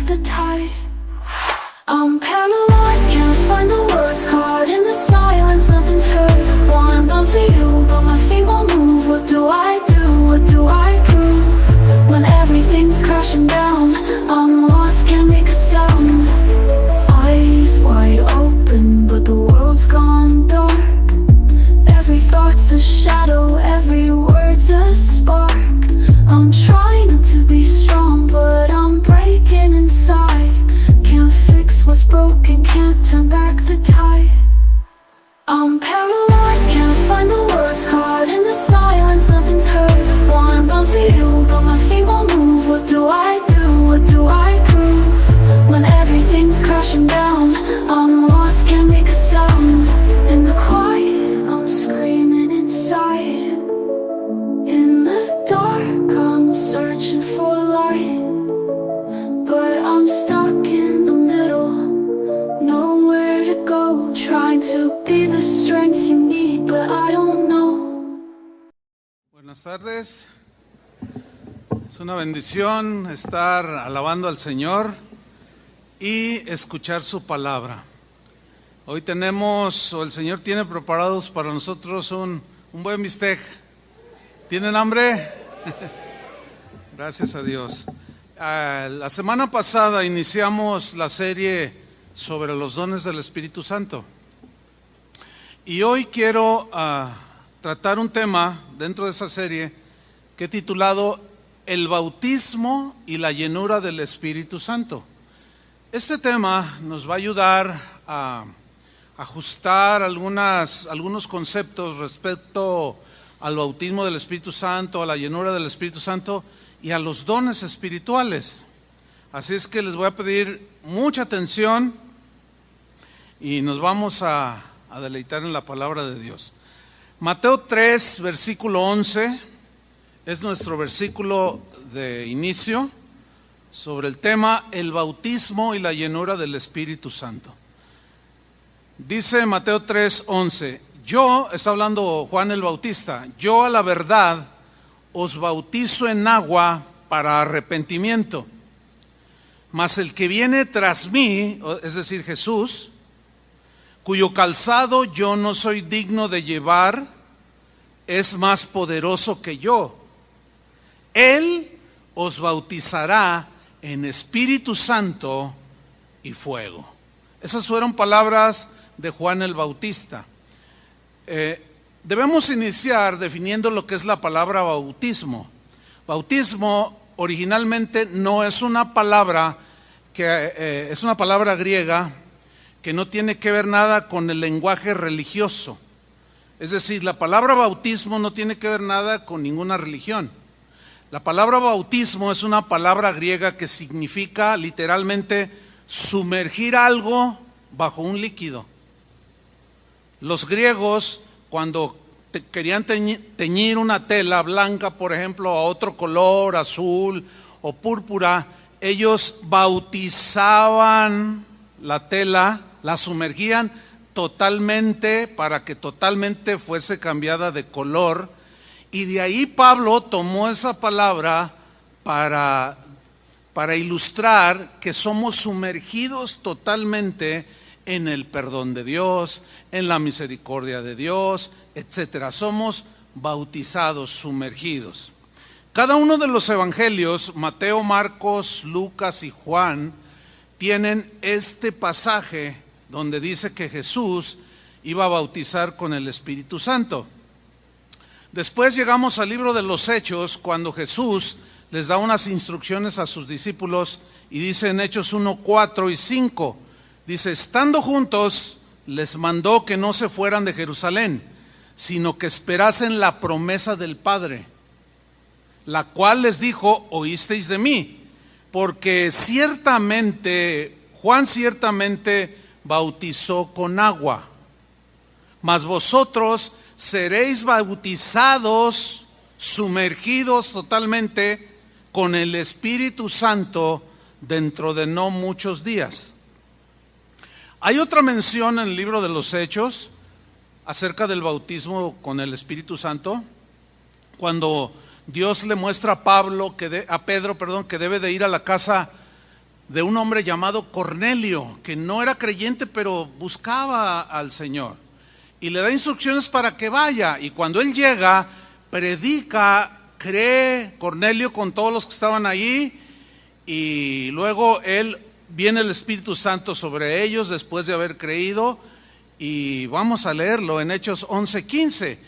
the tide. I'm paralyzed, can't find the words, caught in the silence, nothing's heard. Wanna bounce to you, but my feet won't move. What do I do? What do I prove? When everything's crashing down, I'm lost, can't make a sound. Eyes wide open, but the world's gone dark. Every thought's a shadow, every word's a spark. I'm trying not to be strong, but I'm breaking inside. Can't fix what's broken, can't turn back the tide. I'm paralyzed, can't find the words, caught in the silence, nothing's heard. Wanna bounce to you, but my feet won't move. What do I do? What do I prove? When everything's crashing down, I'm lost, can't make a sound. In the quiet, I'm screaming inside. In the dark, I'm searching for light, but I'm stuck in the middle, nowhere to go. Trying to be the strength you need, but I don't know. Buenas tardes. Es una bendición estar alabando al Señor y escuchar su palabra. Hoy tenemos, o el Señor tiene preparados para nosotros un buen bistec. ¿Tienen hambre? Gracias a Dios. La semana pasada iniciamos la serie sobre los dones del Espíritu Santo. Y hoy quiero tratar un tema dentro de esa serie que he titulado El bautismo y la llenura del Espíritu Santo. Este tema nos va a ayudar a ajustar algunos conceptos respecto al bautismo del Espíritu Santo, a la llenura del Espíritu Santo y a los dones espirituales. Así es que les voy a pedir mucha atención y nos vamos a deleitar en la palabra de Dios. Mateo 3, versículo 11, es nuestro versículo de inicio sobre el tema el bautismo y la llenura del Espíritu Santo. Dice Mateo 3, 11, yo, está hablando Juan el Bautista, yo a la verdad os bautizo en agua para arrepentimiento, mas el que viene tras mí, es decir Jesús, cuyo calzado yo no soy digno de llevar, es más poderoso que yo. Él os bautizará en Espíritu Santo y fuego. Esas fueron palabras de Juan el Bautista. Debemos iniciar definiendo lo que es la palabra bautismo. Bautismo originalmente no es una palabra que es una palabra griega que no tiene que ver nada con el lenguaje religioso. Es decir, la palabra bautismo no tiene que ver nada con ninguna religión. La palabra bautismo es una palabra griega que significa literalmente sumergir algo bajo un líquido. Los griegos, cuando querían teñir una tela blanca, por ejemplo, a otro color, azul o púrpura, ellos bautizaban la tela, la sumergían totalmente para que totalmente fuese cambiada de color. Y de ahí Pablo tomó esa palabra para ilustrar que somos sumergidos totalmente en el perdón de Dios, en la misericordia de Dios, etcétera. Somos bautizados, sumergidos. Cada uno de los evangelios, Mateo, Marcos, Lucas y Juan, tienen este pasaje donde dice que Jesús iba a bautizar con el Espíritu Santo. Después llegamos al libro de los Hechos, cuando Jesús les da unas instrucciones a sus discípulos y dice en Hechos 1, 4 y 5, dice, estando juntos, les mandó que no se fueran de Jerusalén, sino que esperasen la promesa del Padre, la cual les dijo, oísteis de mí, porque Juan ciertamente bautizó con agua, mas vosotros seréis bautizados, sumergidos totalmente con el Espíritu Santo dentro de no muchos días. Hay otra mención en el libro de los Hechos acerca del bautismo con el Espíritu Santo, cuando Dios le muestra a Pedro que debe de ir a la casa de un hombre llamado Cornelio, que no era creyente, pero buscaba al Señor. Y le da instrucciones para que vaya. Y cuando él llega, predica, cree Cornelio con todos los que estaban allí. Y luego viene el Espíritu Santo sobre ellos después de haber creído. Y vamos a leerlo en Hechos 11:15.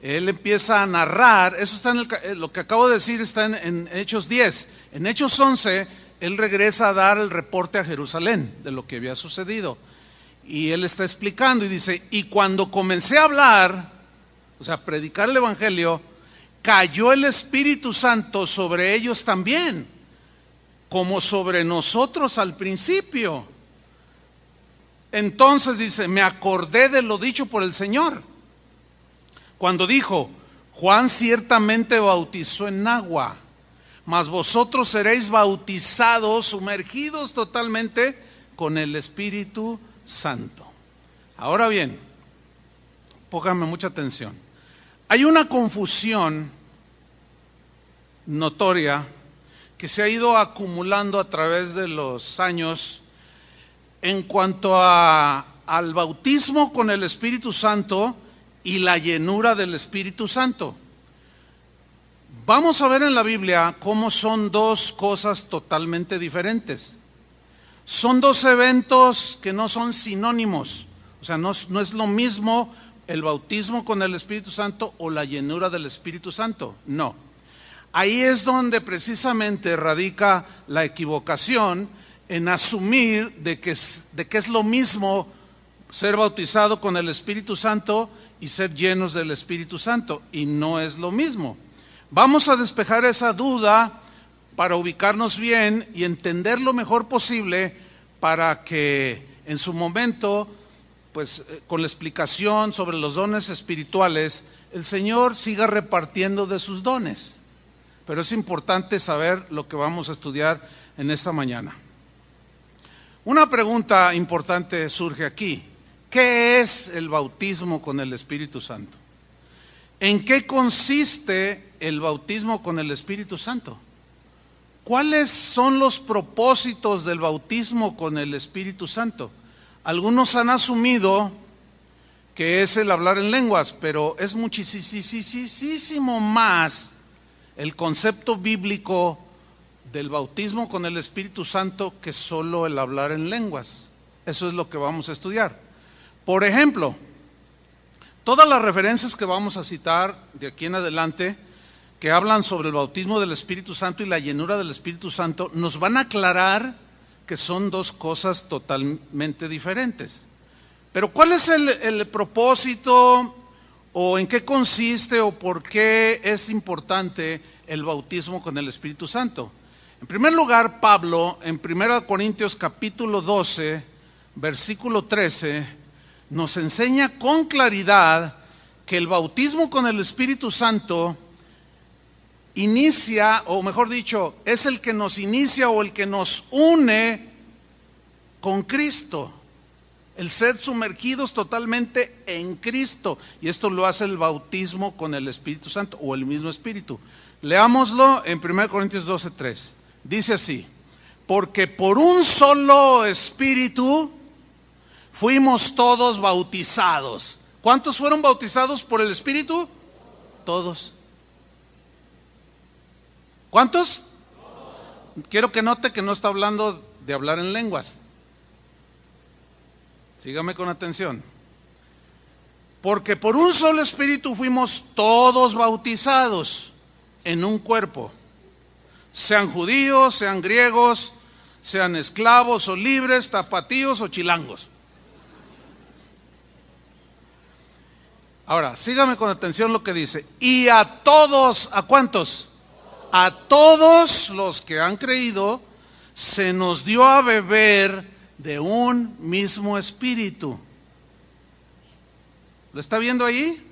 Él empieza a narrar, eso está lo que acabo de decir está en Hechos 10. En Hechos 11, él regresa a dar el reporte a Jerusalén de lo que había sucedido. Y él está explicando y dice, y cuando comencé a hablar, o sea, predicar el Evangelio, cayó el Espíritu Santo sobre ellos también, como sobre nosotros al principio. Entonces dice, me acordé de lo dicho por el Señor, cuando dijo, Juan ciertamente bautizó en agua, mas vosotros seréis bautizados, sumergidos totalmente con el Espíritu Santo. Ahora bien, pónganme mucha atención. Hay una confusión notoria que se ha ido acumulando a través de los años en cuanto al bautismo con el Espíritu Santo y la llenura del Espíritu Santo. Vamos a ver en la Biblia cómo son dos cosas totalmente diferentes. Son dos eventos que no son sinónimos. O sea, no es lo mismo el bautismo con el Espíritu Santo o la llenura del Espíritu Santo. No. Ahí es donde precisamente radica la equivocación en asumir de que es lo mismo ser bautizado con el Espíritu Santo y ser llenos del Espíritu Santo. Y no es lo mismo. Vamos a despejar esa duda para ubicarnos bien y entender lo mejor posible para que en su momento, pues con la explicación sobre los dones espirituales, el Señor siga repartiendo de sus dones. Pero es importante saber lo que vamos a estudiar en esta mañana. Una pregunta importante surge aquí. ¿Qué es el bautismo con el Espíritu Santo? ¿En qué consiste el bautismo con el Espíritu Santo? ¿Cuáles son los propósitos del bautismo con el Espíritu Santo? Algunos han asumido que es el hablar en lenguas, pero es muchísimo más el concepto bíblico del bautismo con el Espíritu Santo que solo el hablar en lenguas. Eso es lo que vamos a estudiar. Por ejemplo, todas las referencias que vamos a citar de aquí en adelante, que hablan sobre el bautismo del Espíritu Santo y la llenura del Espíritu Santo, nos van a aclarar que son dos cosas totalmente diferentes. Pero ¿cuál es el propósito o en qué consiste o por qué es importante el bautismo con el Espíritu Santo? En primer lugar, Pablo, en 1 Corintios capítulo 12, versículo 13, nos enseña con claridad que el bautismo con el Espíritu Santo inicia, o mejor dicho, es el que nos inicia o el que nos une con Cristo, el ser sumergidos totalmente en Cristo, y esto lo hace el bautismo con el Espíritu Santo o el mismo Espíritu. Leámoslo en 1 Corintios 12:3. Dice así: porque por un solo Espíritu fuimos todos bautizados. ¿Cuántos fueron bautizados por el Espíritu? Todos. ¿Cuántos? Quiero que note que no está hablando de hablar en lenguas. Sígame con atención. Porque por un solo Espíritu fuimos todos bautizados en un cuerpo. Sean judíos, sean griegos, sean esclavos o libres, tapatíos o chilangos. Ahora, sígame con atención lo que dice. Y a todos, ¿a cuántos? A todos los que han creído, se nos dio a beber de un mismo espíritu. ¿Lo está viendo ahí?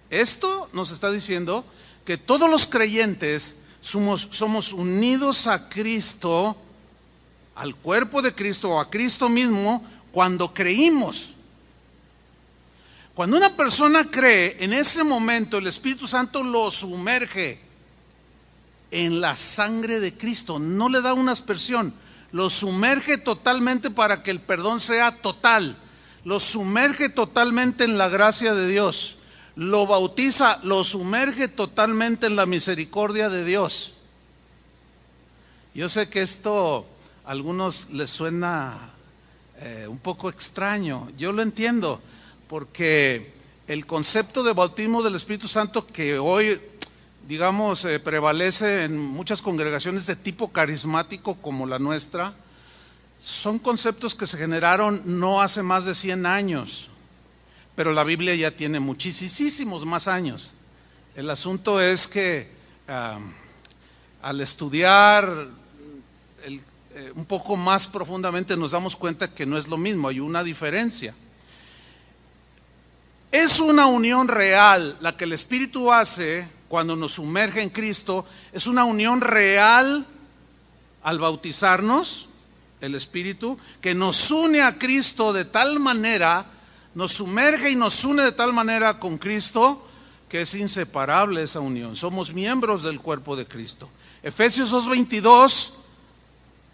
Esto nos está diciendo que todos los creyentes somos unidos a Cristo, al cuerpo de Cristo o a Cristo mismo, cuando creímos. Cuando una persona cree, en ese momento el Espíritu Santo lo sumerge en la sangre de Cristo, no le da una aspersión, lo sumerge totalmente para que el perdón sea total, lo sumerge totalmente en la gracia de Dios, lo bautiza, lo sumerge totalmente en la misericordia de Dios. Yo sé que esto a algunos les suena un poco extraño, yo lo entiendo, porque el concepto de bautismo del Espíritu Santo que hoy, digamos, prevalece en muchas congregaciones de tipo carismático como la nuestra, son conceptos que se generaron no hace más de 100 años, pero la Biblia ya tiene muchísimos más años. El asunto es que al estudiar un poco más profundamente nos damos cuenta que no es lo mismo, hay una diferencia. Es una unión real la que el Espíritu hace cuando nos sumerge en Cristo, es una unión real al bautizarnos, el Espíritu, que nos une a Cristo de tal manera, nos sumerge y nos une de tal manera con Cristo, que es inseparable esa unión. Somos miembros del cuerpo de Cristo. Efesios 2:22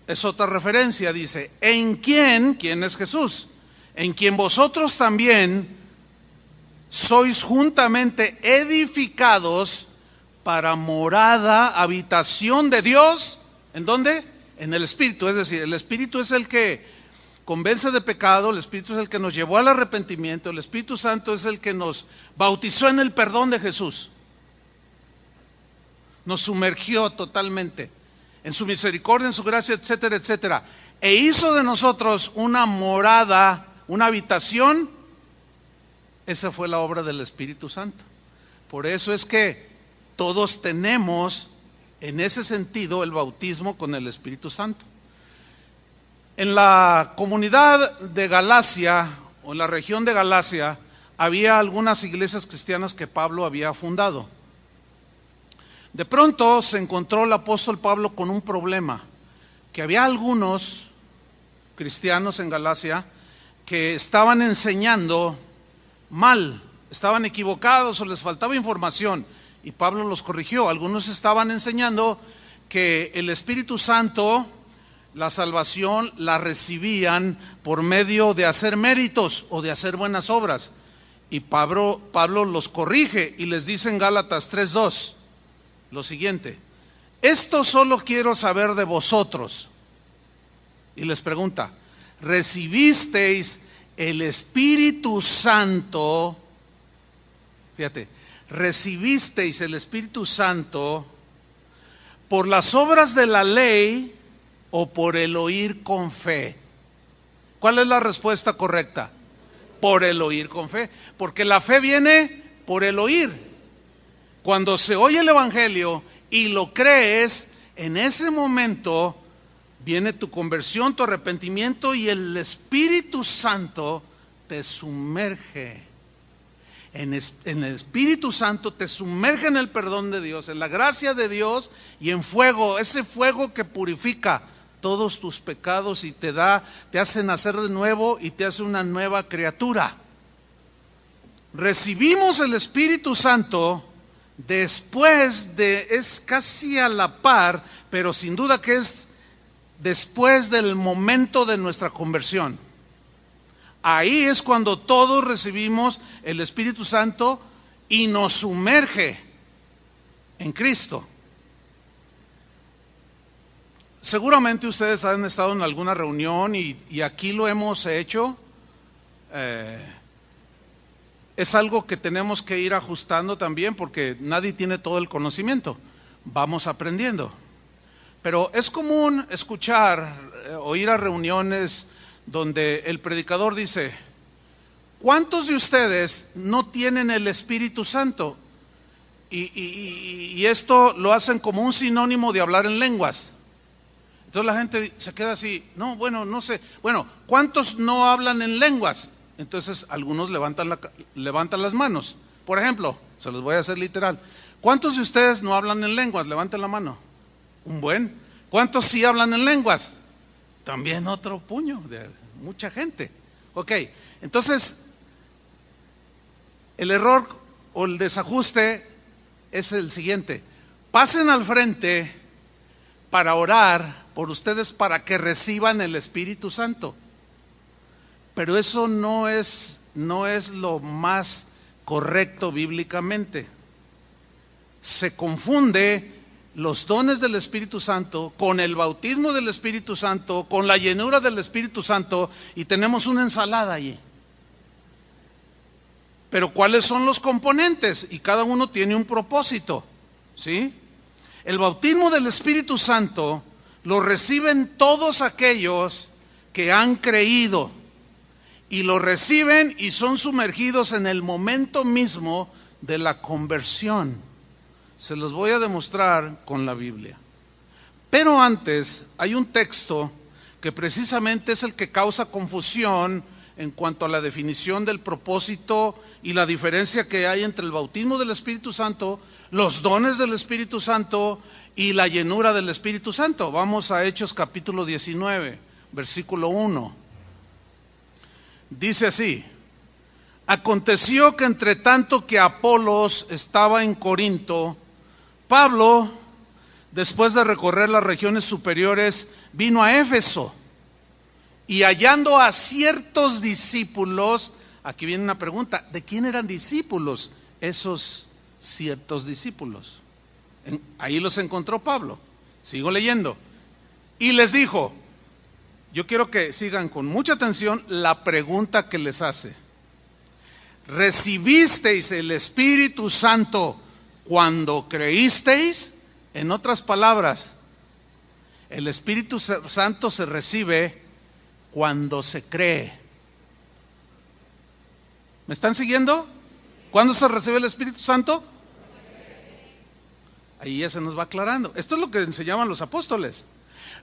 es otra referencia, dice, en quien, ¿quién es Jesús? En quien vosotros también sois juntamente edificados para morada, habitación de Dios. ¿En dónde? En el Espíritu. Es decir, el Espíritu es el que convence de pecado, el Espíritu es el que nos llevó al arrepentimiento, el Espíritu Santo es el que nos bautizó en el perdón de Jesús. Nos sumergió totalmente en su misericordia, en su gracia, etcétera, etcétera. E hizo de nosotros una morada, una habitación. Esa fue la obra del Espíritu Santo. Por eso es que todos tenemos en ese sentido el bautismo con el Espíritu Santo. En la comunidad de Galacia, o en la región de Galacia, había algunas iglesias cristianas que Pablo había fundado. De pronto se encontró el apóstol Pablo con un problema, que había algunos cristianos en Galacia que estaban enseñando mal, estaban equivocados o les faltaba información, y Pablo los corrigió. Algunos estaban enseñando que el Espíritu Santo, la salvación la recibían por medio de hacer méritos o de hacer buenas obras, y Pablo los corrige y les dice en Gálatas 3:2 lo siguiente: esto solo quiero saber de vosotros. Y les pregunta: ¿recibisteis el Espíritu Santo? Fíjate, ¿recibisteis el Espíritu Santo por las obras de la ley o por el oír con fe? ¿Cuál es la respuesta correcta? Por el oír con fe, porque la fe viene por el oír. Cuando se oye el Evangelio y lo crees, en ese momento viene tu conversión, tu arrepentimiento, y el Espíritu Santo te sumerge. En el Espíritu Santo te sumerge en el perdón de Dios, en la gracia de Dios y en fuego, ese fuego que purifica todos tus pecados y te hace nacer de nuevo y te hace una nueva criatura. Recibimos el Espíritu Santo después es casi a la par, pero sin duda que es después del momento de nuestra conversión. Ahí es cuando todos recibimos el Espíritu Santo y nos sumerge en Cristo. Seguramente ustedes han estado en alguna reunión y aquí lo hemos hecho. Es algo que tenemos que ir ajustando también, porque nadie tiene todo el conocimiento. Vamos aprendiendo. Pero es común escuchar o ir a reuniones donde el predicador dice: ¿cuántos de ustedes no tienen el Espíritu Santo? Y esto lo hacen como un sinónimo de hablar en lenguas. Entonces la gente se queda así: no, bueno, no sé. Bueno, ¿cuántos no hablan en lenguas? Entonces algunos levantan las manos. Por ejemplo, se los voy a hacer literal: ¿cuántos de ustedes no hablan en lenguas? Levanten la mano. Un buen. ¿Cuántos sí hablan en lenguas? También otro puño de mucha gente. Ok, entonces el error o el desajuste es el siguiente: pasen al frente para orar por ustedes para que reciban el Espíritu Santo. Pero eso no es lo más correcto bíblicamente. Se confunde los dones del Espíritu Santo con el bautismo del Espíritu Santo, con la llenura del Espíritu Santo, y tenemos una ensalada allí. Pero ¿cuáles son los componentes? Y cada uno tiene un propósito, ¿sí? El bautismo del Espíritu Santo lo reciben todos aquellos que han creído, y lo reciben y son sumergidos en el momento mismo de la conversión. Se los voy a demostrar con la Biblia. Pero antes hay un texto que precisamente es el que causa confusión en cuanto a la definición del propósito y la diferencia que hay entre el bautismo del Espíritu Santo, los dones del Espíritu Santo y la llenura del Espíritu Santo. Vamos a Hechos capítulo 19, versículo 1. Dice así: aconteció que entre tanto que Apolos estaba en Corinto, Pablo, después de recorrer las regiones superiores, vino a Éfeso, y hallando a ciertos discípulos. Aquí viene una pregunta: ¿de quién eran discípulos esos ciertos discípulos? Ahí los encontró Pablo. Sigo leyendo. Y les dijo, yo quiero que sigan con mucha atención la pregunta que les hace: ¿recibisteis el Espíritu Santo cuando creísteis? En otras palabras, el Espíritu Santo se recibe cuando se cree. ¿Me están siguiendo? ¿Cuándo se recibe el Espíritu Santo? Ahí ya se nos va aclarando. Esto es lo que enseñaban los apóstoles.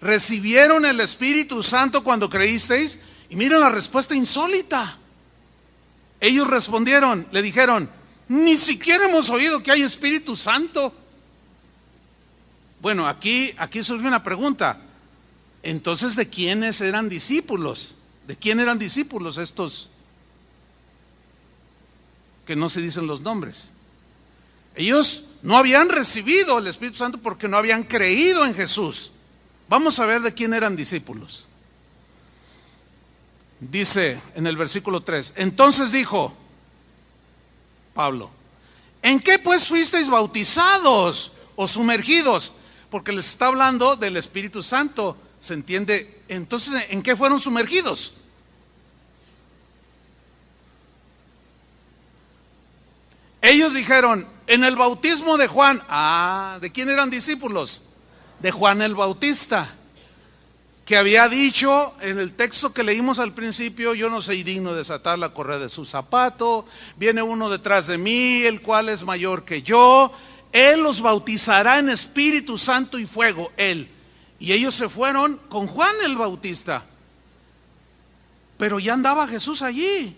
¿Recibieron el Espíritu Santo cuando creísteis? Y miren la respuesta insólita. Ellos respondieron, le dijeron: ni siquiera hemos oído que hay Espíritu Santo. Bueno, aquí surge una pregunta. Entonces, ¿de quiénes eran discípulos? ¿De quién eran discípulos estos que no se dicen los nombres? Ellos no habían recibido el Espíritu Santo porque no habían creído en Jesús. Vamos a ver de quién eran discípulos. Dice en el versículo 3: entonces dijo Pablo: ¿en qué pues fuisteis bautizados o sumergidos? Porque les está hablando del Espíritu Santo, ¿se entiende? Entonces, ¿en qué fueron sumergidos? Ellos dijeron: en el bautismo de Juan. ¿De quién eran discípulos? De Juan el Bautista, que había dicho en el texto que leímos al principio: yo no soy digno de desatar la correa de su zapato, viene uno detrás de mí, el cual es mayor que yo, él los bautizará en Espíritu Santo y fuego, él. Y ellos se fueron con Juan el Bautista, pero ya andaba Jesús allí.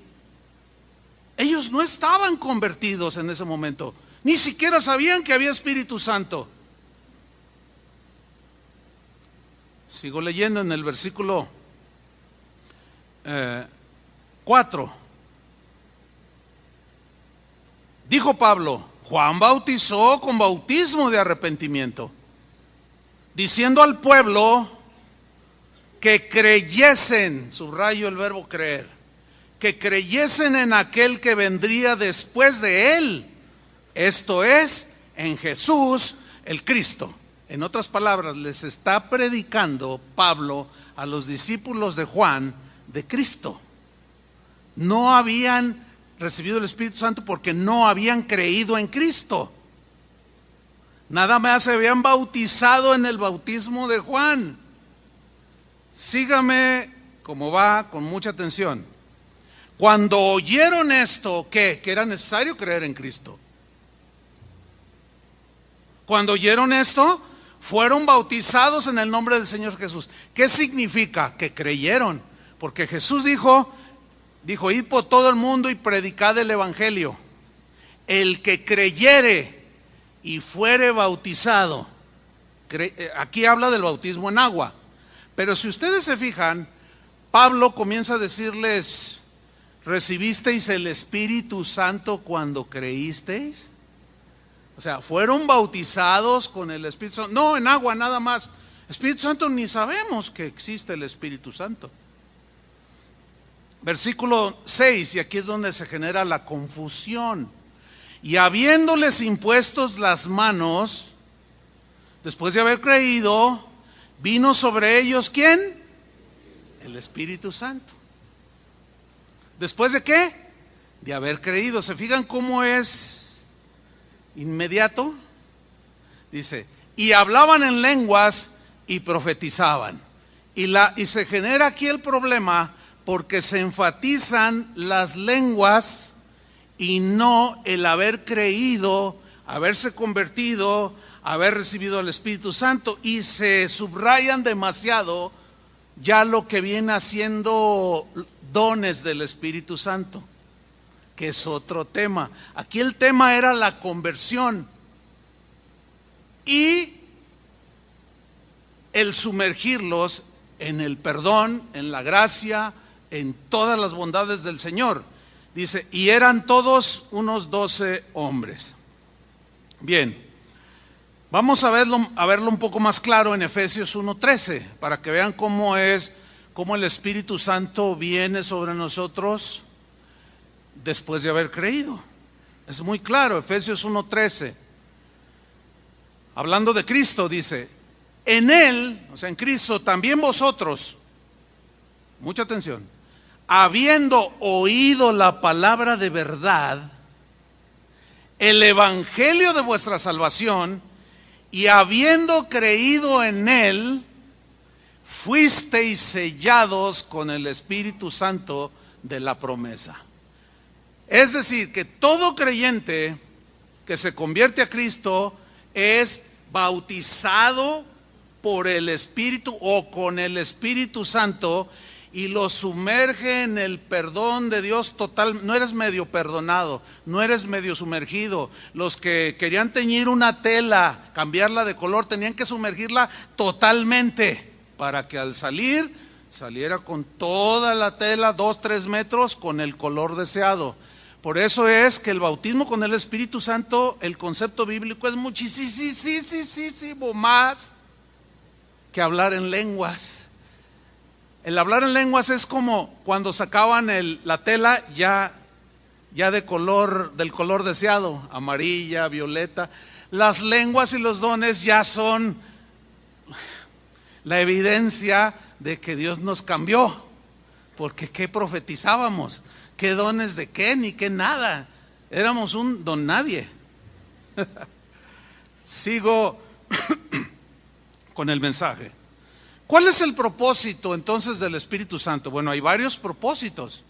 Ellos no estaban convertidos en ese momento, ni siquiera sabían que había Espíritu Santo. Sigo leyendo en el versículo 4. Dijo Pablo: Juan bautizó con bautismo de arrepentimiento, diciendo al pueblo que creyesen, subrayo el verbo creer, que creyesen en aquel que vendría después de él, esto es, en Jesús el Cristo. En otras palabras, les está predicando Pablo a los discípulos de Juan de Cristo. No habían recibido el Espíritu Santo porque no habían creído en Cristo. Nada más se habían bautizado en el bautismo de Juan. Sígame como va, con mucha atención. Cuando oyeron esto, ¿qué? Que era necesario creer en Cristo. Cuando oyeron esto, fueron bautizados en el nombre del Señor Jesús. ¿Qué significa? Que creyeron, porque Jesús dijo, id por todo el mundo y predicad el evangelio. El que creyere y fuere bautizado, aquí habla del bautismo en agua, pero si ustedes se fijan, Pablo comienza a decirles: ¿recibisteis el Espíritu Santo cuando creísteis? O sea, fueron bautizados con el Espíritu Santo, no en agua nada más. Espíritu Santo ni sabemos que existe el Espíritu Santo. Versículo 6, y aquí es donde se genera la confusión. Y habiéndoles impuestos las manos, después de haber creído, vino sobre ellos ¿quién? El Espíritu Santo. ¿Después de qué? De haber creído. ¿Se fijan cómo es inmediato? Dice, y hablaban en lenguas y profetizaban. Y se genera aquí el problema porque se enfatizan las lenguas y no el haber creído, haberse convertido, haber recibido el Espíritu Santo, y se subrayan demasiado ya lo que viene haciendo dones del Espíritu Santo, que es otro tema. Aquí el tema era la conversión y el sumergirlos en el perdón, en la gracia, en todas las bondades del Señor. Dice, y eran todos unos 12 hombres. Bien, vamos a verlo un poco más claro en Efesios 1:13, para que vean cómo el Espíritu Santo viene sobre nosotros después de haber creído. Es muy claro, Efesios 1:13. Hablando de Cristo, dice, en Él, o sea en Cristo, también vosotros, mucha atención, habiendo oído la palabra de verdad, el evangelio de vuestra salvación, y habiendo creído en Él, fuisteis sellados con el Espíritu Santo de la promesa. Es decir, que todo creyente que se convierte a Cristo es bautizado por el Espíritu o con el Espíritu Santo, y lo sumerge en el perdón de Dios total. No eres medio perdonado, no eres medio sumergido. Los que querían teñir una tela, cambiarla de color, tenían que sumergirla totalmente para que al salir, saliera con toda la tela, 2-3 metros, con el color deseado. Por eso es que el bautismo con el Espíritu Santo, el concepto bíblico es muchísimo más que hablar en lenguas. El hablar en lenguas es como cuando sacaban la tela ya del color deseado, amarilla, violeta. Las lenguas y los dones ya son la evidencia de que Dios nos cambió. Porque ¿qué profetizábamos? ¿Qué dones de qué? Ni qué nada. Éramos un don nadie. Sigo con el mensaje. ¿Cuál es el propósito entonces del Espíritu Santo? Bueno, hay varios propósitos.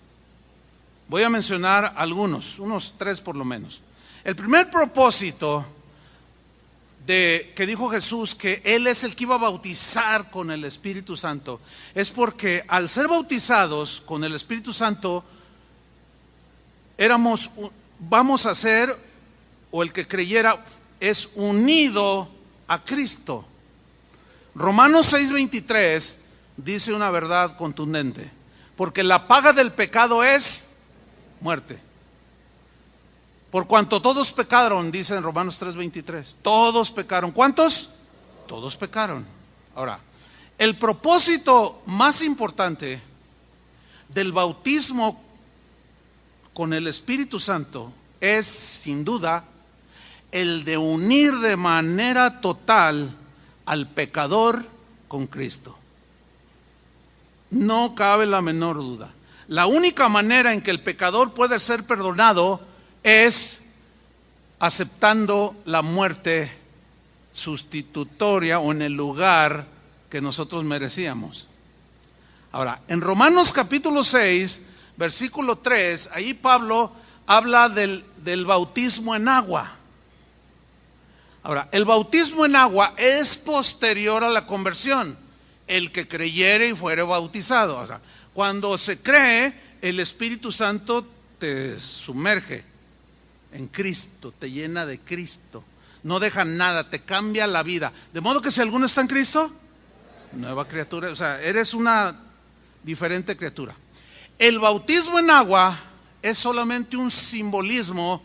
Voy a mencionar algunos, unos 3 por lo menos. El primer propósito que dijo Jesús, que Él es el que iba a bautizar con el Espíritu Santo, es porque al ser bautizados con el Espíritu Santo, vamos a ser, o el que creyera, es unido a Cristo. Romanos 6:23 dice una verdad contundente, porque la paga del pecado es muerte. Por cuanto todos pecaron, dice en Romanos 3:23, todos pecaron. ¿Cuántos? Todos pecaron. Ahora, el propósito más importante del bautismo con el Espíritu Santo es, sin duda, el de unir de manera total al pecador con Cristo. No cabe la menor duda. La única manera en que el pecador puede ser perdonado es aceptando la muerte sustitutoria o en el lugar que nosotros merecíamos. Ahora, en Romanos capítulo 6, versículo 3, ahí Pablo habla del bautismo en agua. Ahora, el bautismo en agua es posterior a la conversión. El que creyere y fuere bautizado. O sea, cuando se cree, el Espíritu Santo te sumerge en Cristo, te llena de Cristo. No deja nada, te cambia la vida. De modo que si alguno está en Cristo, nueva criatura. O sea, eres una diferente criatura. El bautismo en agua es solamente un simbolismo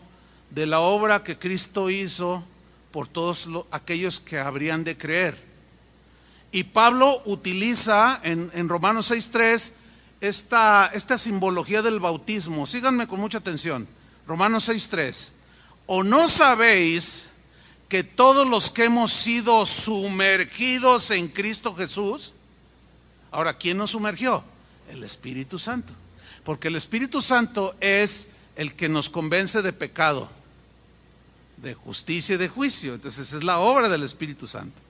de la obra que Cristo hizo por todos aquellos que habrían de creer. Y Pablo utiliza en Romanos 6:3 esta simbología del bautismo. Síganme con mucha atención. Romanos 6:3. ¿O no sabéis que todos los que hemos sido sumergidos en Cristo Jesús? Ahora, ¿quién nos sumergió? El Espíritu Santo. Porque el Espíritu Santo es el que nos convence de pecado, de justicia y de juicio. Entonces es la obra del Espíritu Santo.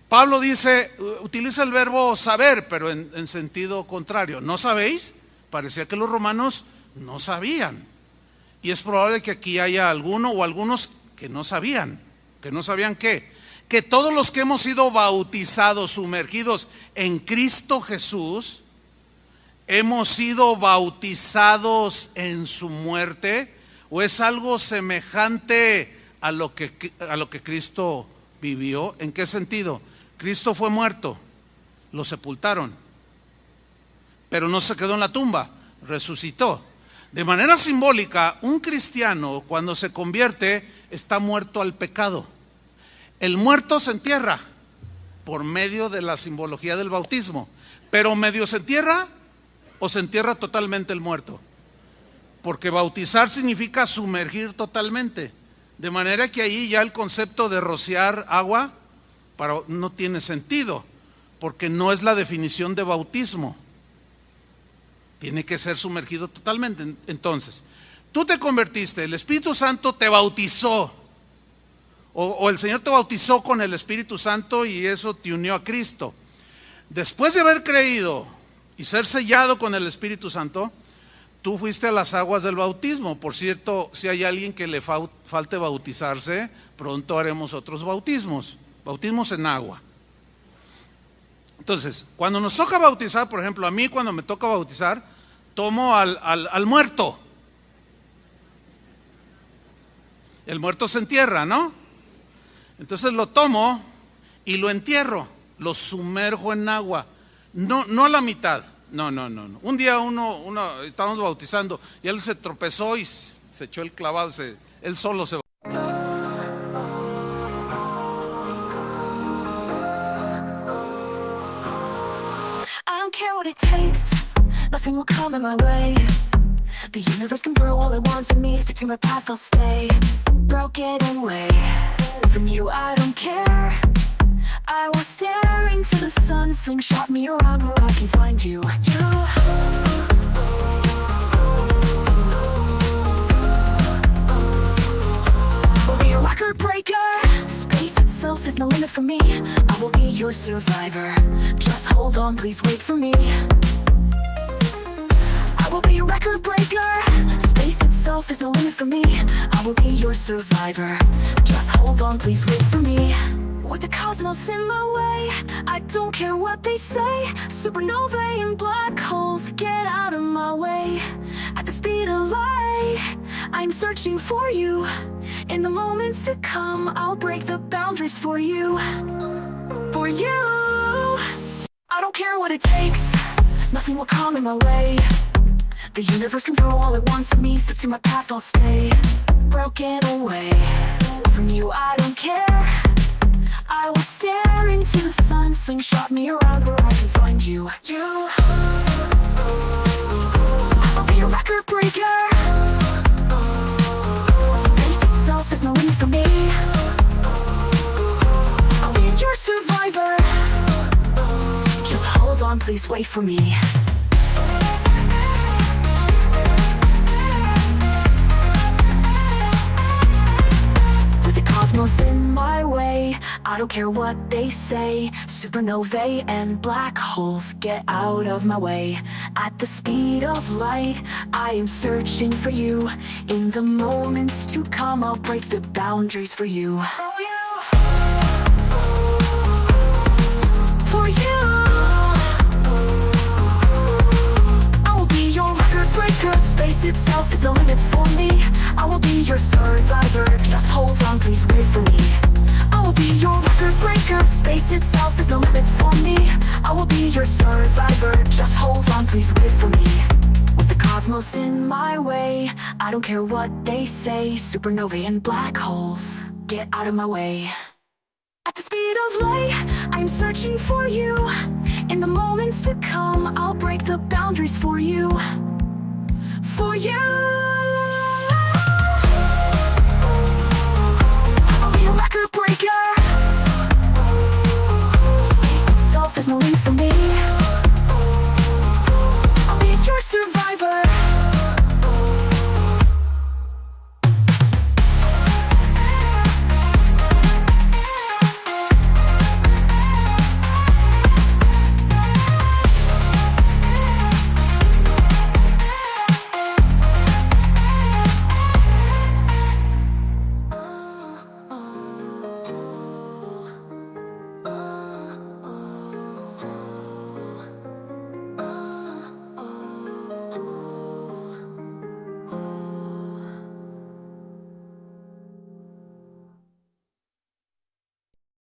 Pablo dice, utiliza el verbo saber, pero en sentido contrario. ¿No sabéis? Parecía que los romanos no sabían. Y es probable que aquí haya alguno o algunos que no sabían. ¿Que no sabían qué? Que todos los que hemos sido bautizados, sumergidos en Cristo Jesús, hemos sido bautizados en su muerte, o es algo semejante a lo que Cristo vivió. ¿En qué sentido? Cristo fue muerto, lo sepultaron, pero no se quedó en la tumba, resucitó. De manera simbólica, un cristiano cuando se convierte está muerto al pecado. El muerto se entierra por medio de la simbología del bautismo, pero medio se entierra o se entierra totalmente el muerto, porque bautizar significa sumergir totalmente, de manera que ahí ya el concepto de rociar agua no tiene sentido, porque no es la definición de bautismo. Tiene que ser sumergido totalmente. Entonces, tú te convertiste, el Espíritu Santo te bautizó, o el Señor te bautizó con el Espíritu Santo y eso te unió a Cristo. Después de haber creído y ser sellado con el Espíritu Santo, tú fuiste a las aguas del bautismo. Por cierto, si hay alguien que le falte bautizarse, pronto haremos otros bautismos en agua. Entonces, cuando nos toca bautizar, por ejemplo, a mí cuando me toca bautizar, tomo al muerto. El muerto se entierra, ¿no? Entonces lo tomo y lo entierro, lo sumerjo en agua. No a la mitad, no. Un día uno estábamos bautizando y él se tropezó y se echó el clavado, él solo se I don't care what it takes, nothing will come in my way. The universe can throw all it wants at me, stick to my path, I'll stay. Broken away from you, I don't care. I will stare into the sun, slingshot me around where I can find you. Will be a record breaker. Space itself is no limit for me. I will be your survivor. Just hold on, please wait for me. I will be a record breaker. Space itself is no limit for me. I will be your survivor. Just hold on, please wait for me. With the cosmos in my way, I don't care what they say. Supernovae and black holes, get out of my way. At the speed of light, I'm searching for you. In the moments to come, I'll break the boundaries for you. For you. I don't care what it takes, nothing will come in my way. The universe can throw all it wants at me, stick to my path, I'll stay. Broken away from you, I don't care. I will stare into the sun, slingshot me around where I can find you. I'll be a record breaker. Space itself is no limit for me. I'll be your survivor. Just hold on, please wait for me. Cosmos in my way, I don't care what they say. Supernovae and black holes, get out of my way. At the speed of light, I am searching for you. In the moments to come, I'll break the boundaries for you. For you. I will be your record breaker. Space itself is no limit for me. I will be your survivor. Just hold on, please wait for me. I will be your record breaker. Space itself is no limit for me. I will be your survivor. Just hold on, please wait for me. With the cosmos in my way, I don't care what they say. Supernovae and black holes, get out of my way. At the speed of light, I'm searching for you. In the moments to come, I'll break the boundaries for you. For you. I'll be a record breaker. Space itself is no limit for me. I'll be your survivor.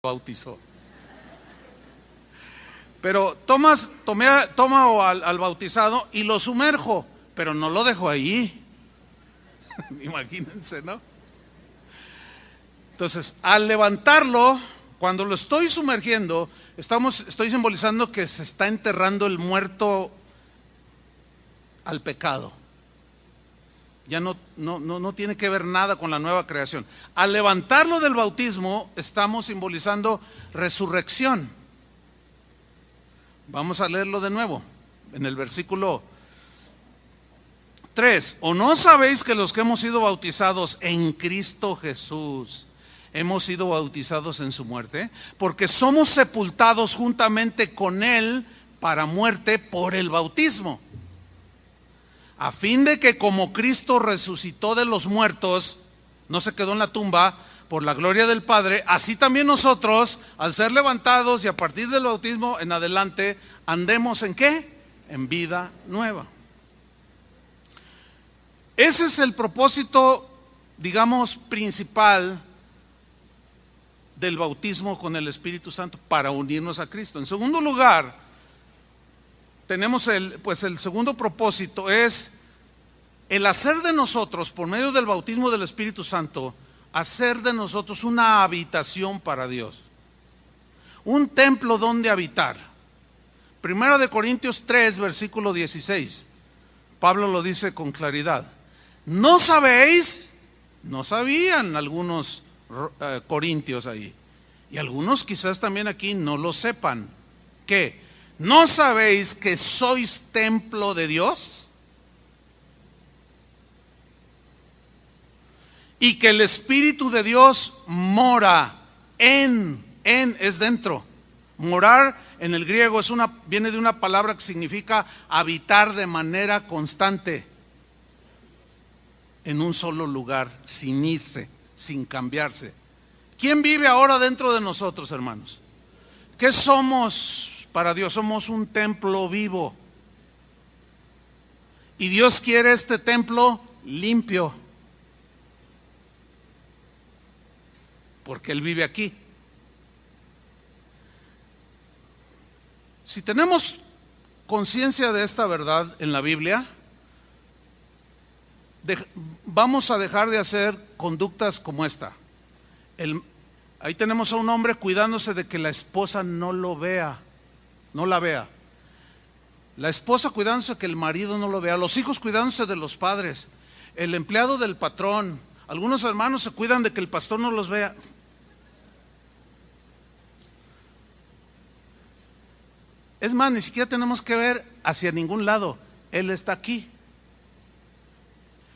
Bautizó. Pero tomo al bautizado y lo sumerjo, pero no lo dejo ahí. Imagínense, ¿no? Entonces, al levantarlo, cuando lo estoy sumergiendo, estoy simbolizando que se está enterrando el muerto al pecado. Ya no tiene que ver nada con la nueva creación. Al levantarlo del bautismo, estamos simbolizando resurrección. Vamos a leerlo de nuevo, en el versículo 3. ¿O no sabéis que los que hemos sido bautizados en Cristo Jesús, hemos sido bautizados en su muerte? Porque somos sepultados juntamente con Él para muerte por el bautismo, a fin de que como Cristo resucitó de los muertos, no se quedó en la tumba, por la gloria del Padre, así también nosotros, al ser levantados y a partir del bautismo en adelante, andemos ¿en qué? En vida nueva. Ese es el propósito, digamos, principal del bautismo con el Espíritu Santo, para unirnos a Cristo. En segundo lugar, tenemos el segundo propósito es el hacer de nosotros, por medio del bautismo del Espíritu Santo, hacer de nosotros una habitación para Dios, un templo donde habitar. Primera de Corintios 3, versículo 16, Pablo lo dice con claridad. ¿No sabéis? No sabían algunos corintios ahí, y algunos quizás también aquí no lo sepan, ¿qué? ¿No sabéis que sois templo de Dios? Y que el Espíritu de Dios mora en es dentro. Morar en el griego viene de una palabra que significa habitar de manera constante, en un solo lugar, sin irse, sin cambiarse. ¿Quién vive ahora dentro de nosotros, hermanos? ¿Qué somos? Para Dios somos un templo vivo. Y Dios quiere este templo limpio, porque Él vive aquí. Si tenemos conciencia de esta verdad en la Biblia, vamos a dejar de hacer conductas como esta. Ahí tenemos a un hombre cuidándose de que la esposa no la vea. La esposa cuidándose de que el marido no lo vea. Los hijos cuidándose de los padres. El empleado del patrón. Algunos hermanos se cuidan de que el pastor no los vea. Es más, ni siquiera tenemos que ver hacia ningún lado. Él está aquí.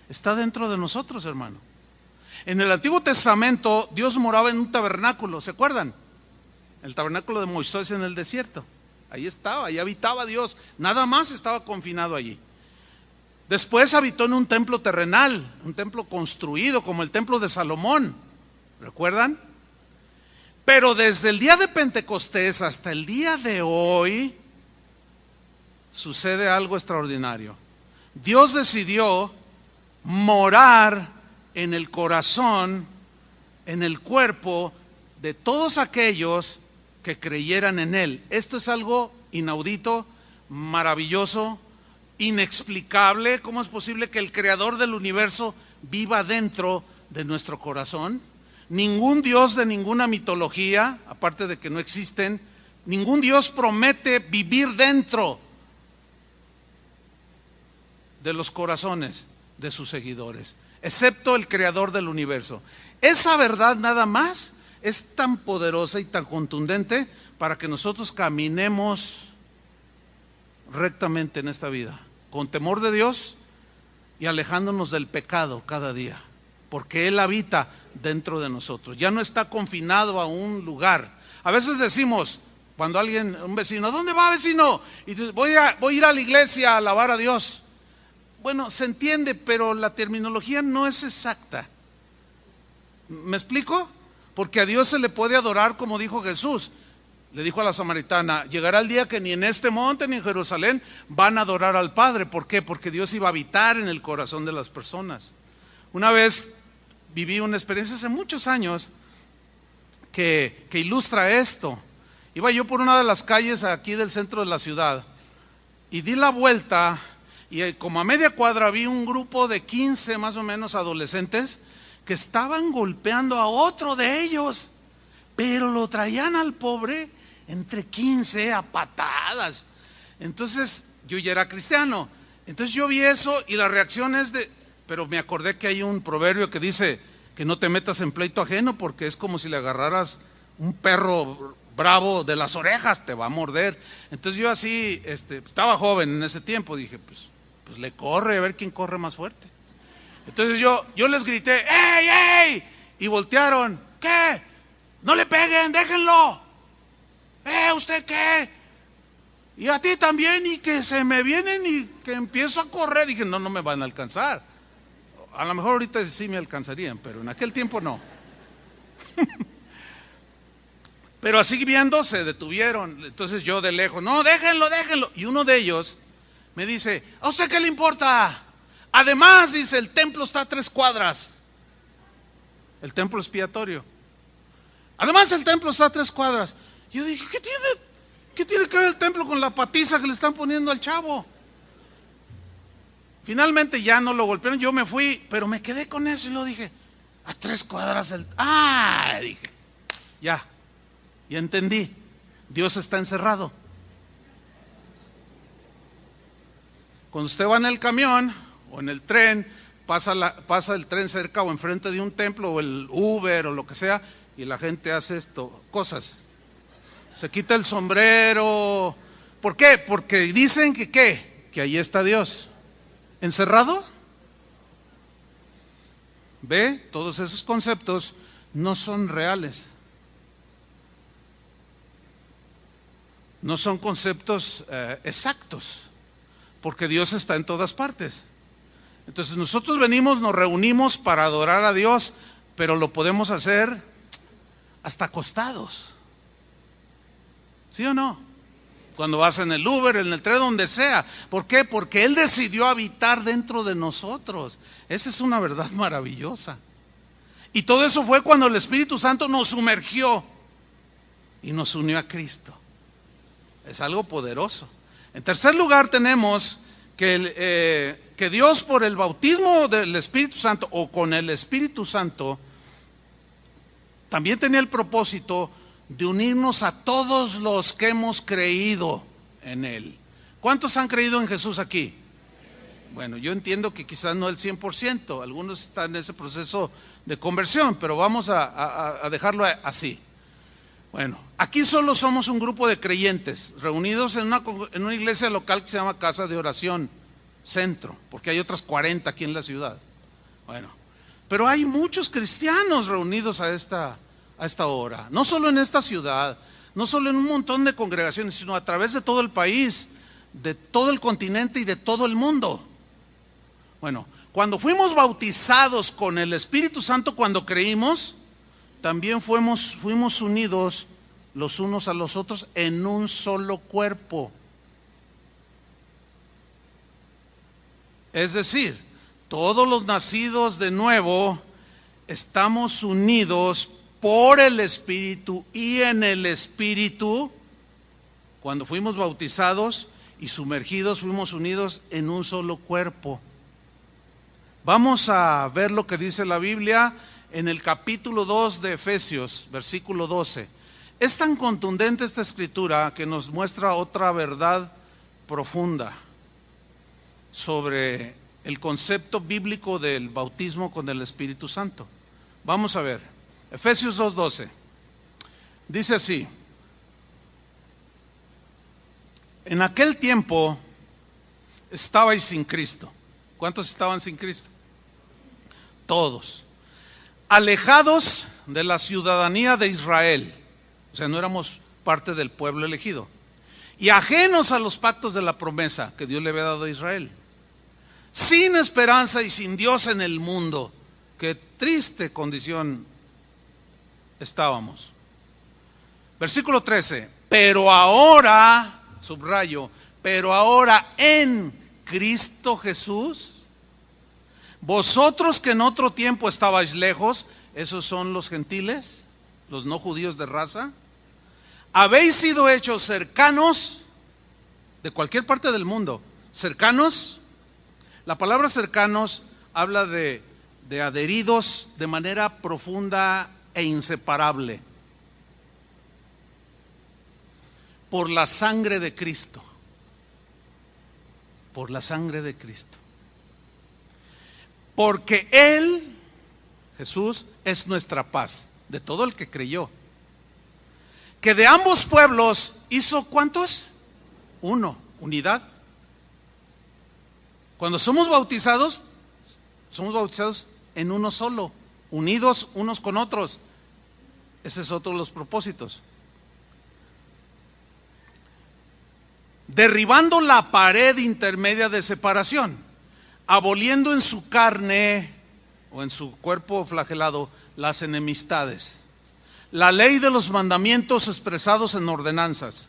Está dentro de nosotros, hermano. En el Antiguo Testamento, Dios moraba en un tabernáculo, ¿se acuerdan? El tabernáculo de Moisés en el desierto. Ahí estaba, ahí habitaba Dios. Nada más estaba confinado allí. Después habitó en un templo terrenal, un templo construido como el templo de Salomón. ¿Recuerdan? Pero desde el día de Pentecostés hasta el día de hoy, sucede algo extraordinario. Dios decidió morar en el corazón, en el cuerpo de todos aquellos que creyeran en Él. Esto es algo inaudito, maravilloso, inexplicable. ¿Cómo es posible que el creador del universo viva dentro de nuestro corazón? Ningún Dios de ninguna mitología, aparte de que no existen, ningún Dios promete vivir dentro de los corazones de sus seguidores, excepto el creador del universo. Esa verdad nada más es tan poderosa y tan contundente para que nosotros caminemos rectamente en esta vida, con temor de Dios y alejándonos del pecado cada día, porque Él habita dentro de nosotros, ya no está confinado a un lugar. A veces decimos, cuando un vecino, ¿dónde va, vecino? Y dice, voy a ir a la iglesia a alabar a Dios. Bueno, se entiende, pero la terminología no es exacta. ¿Me explico? Porque a Dios se le puede adorar como dijo Jesús. Le dijo a la samaritana, llegará el día que ni en este monte ni en Jerusalén van a adorar al Padre. ¿Por qué? Porque Dios iba a habitar en el corazón de las personas. Una vez viví una experiencia hace muchos años que ilustra esto. Iba yo por una de las calles aquí del centro de la ciudad y di la vuelta y como a media cuadra vi un grupo de 15 más o menos adolescentes que estaban golpeando a otro de ellos, pero lo traían al pobre entre 15 a patadas. Entonces yo ya era cristiano, entonces yo vi eso y la reacción es pero me acordé que hay un proverbio que dice que no te metas en pleito ajeno porque es como si le agarraras un perro bravo de las orejas, te va a morder. Entonces yo así, estaba joven en ese tiempo, dije, pues le corre, a ver quién corre más fuerte. Entonces yo les grité, ¡ey, ey! Y voltearon, ¿qué? No le peguen, déjenlo. ¿Usted qué? Y a ti también, y que se me vienen y que empiezo a correr. Dije, no me van a alcanzar. A lo mejor ahorita sí me alcanzarían, pero en aquel tiempo no. Pero así viendo se detuvieron. Entonces yo de lejos, no, déjenlo. Y uno de ellos me dice, ¿a usted qué le importa? Además, dice, el templo está a 3 cuadras. El templo expiatorio. Además, el templo está a 3 cuadras. Yo dije, ¿qué tiene que ver el templo con la patiza que le están poniendo al chavo? Finalmente ya no lo golpearon, yo me fui, pero me quedé con eso y lo dije, a 3 cuadras dije, ya entendí, Dios está encerrado. Cuando usted va en el camión o en el tren, pasa el tren cerca o enfrente de un templo o el Uber o lo que sea, y la gente hace cosas. Se quita el sombrero. ¿Por qué? Porque dicen que ahí está Dios. ¿Encerrado? ¿Ve? Todos esos conceptos no son reales. No son conceptos exactos, porque Dios está en todas partes. Entonces nosotros nos reunimos para adorar a Dios, pero lo podemos hacer hasta acostados. ¿Sí o no? Cuando vas en el Uber, en el tren, donde sea. ¿Por qué? Porque Él decidió habitar dentro de nosotros. Esa es una verdad maravillosa. Y todo eso fue cuando el Espíritu Santo nos sumergió y nos unió a Cristo. Es algo poderoso. En tercer lugar tenemos que Dios, por el bautismo del Espíritu Santo o con el Espíritu Santo, también tenía el propósito de unirnos a todos los que hemos creído en Él. ¿Cuántos han creído en Jesús aquí? Bueno, yo entiendo que quizás no el 100%, algunos están en ese proceso de conversión, pero vamos a dejarlo así. Bueno, aquí solo somos un grupo de creyentes reunidos en una iglesia local que se llama Casa de Oración Centro, porque hay otras 40 aquí en la ciudad. Bueno, pero hay muchos cristianos reunidos a esta hora, no solo en esta ciudad, no solo en un montón de congregaciones, sino a través de todo el país, de todo el continente y de todo el mundo. Bueno, cuando fuimos bautizados con el Espíritu Santo, cuando creímos, también fuimos unidos los unos a los otros en un solo cuerpo. Es decir, todos los nacidos de nuevo estamos unidos por el Espíritu y en el Espíritu. Cuando fuimos bautizados y sumergidos, fuimos unidos en un solo cuerpo. Vamos a ver lo que dice la Biblia en el capítulo 2 de Efesios, versículo 12. Es tan contundente esta escritura que nos muestra otra verdad profunda sobre el concepto bíblico del bautismo con el Espíritu Santo. Vamos a ver, Efesios 2:12. Dice así: en aquel tiempo estabais sin Cristo. ¿Cuántos estaban sin Cristo? Todos. Alejados de la ciudadanía de Israel. O sea, no éramos parte del pueblo elegido. Y ajenos a los pactos de la promesa que Dios le había dado a Israel. Sin esperanza y sin Dios en el mundo. Qué triste condición estábamos. Versículo 13. Pero ahora, subrayo, pero ahora en Cristo Jesús, vosotros que en otro tiempo estabais lejos, esos son los gentiles, los no judíos de raza, habéis sido hechos cercanos de cualquier parte del mundo. Cercanos, la palabra cercanos habla de adheridos de manera profunda e inseparable por la sangre de Cristo. Por la sangre de Cristo. Porque Él, Jesús, es nuestra paz, de todo el que creyó. Que de ambos pueblos hizo ¿cuántos? Uno, unidad. Cuando somos bautizados en uno solo, unidos unos con otros. Ese es otro de los propósitos. Derribando la pared intermedia de separación, aboliendo en su carne o en su cuerpo flagelado las enemistades, la ley de los mandamientos expresados en ordenanzas,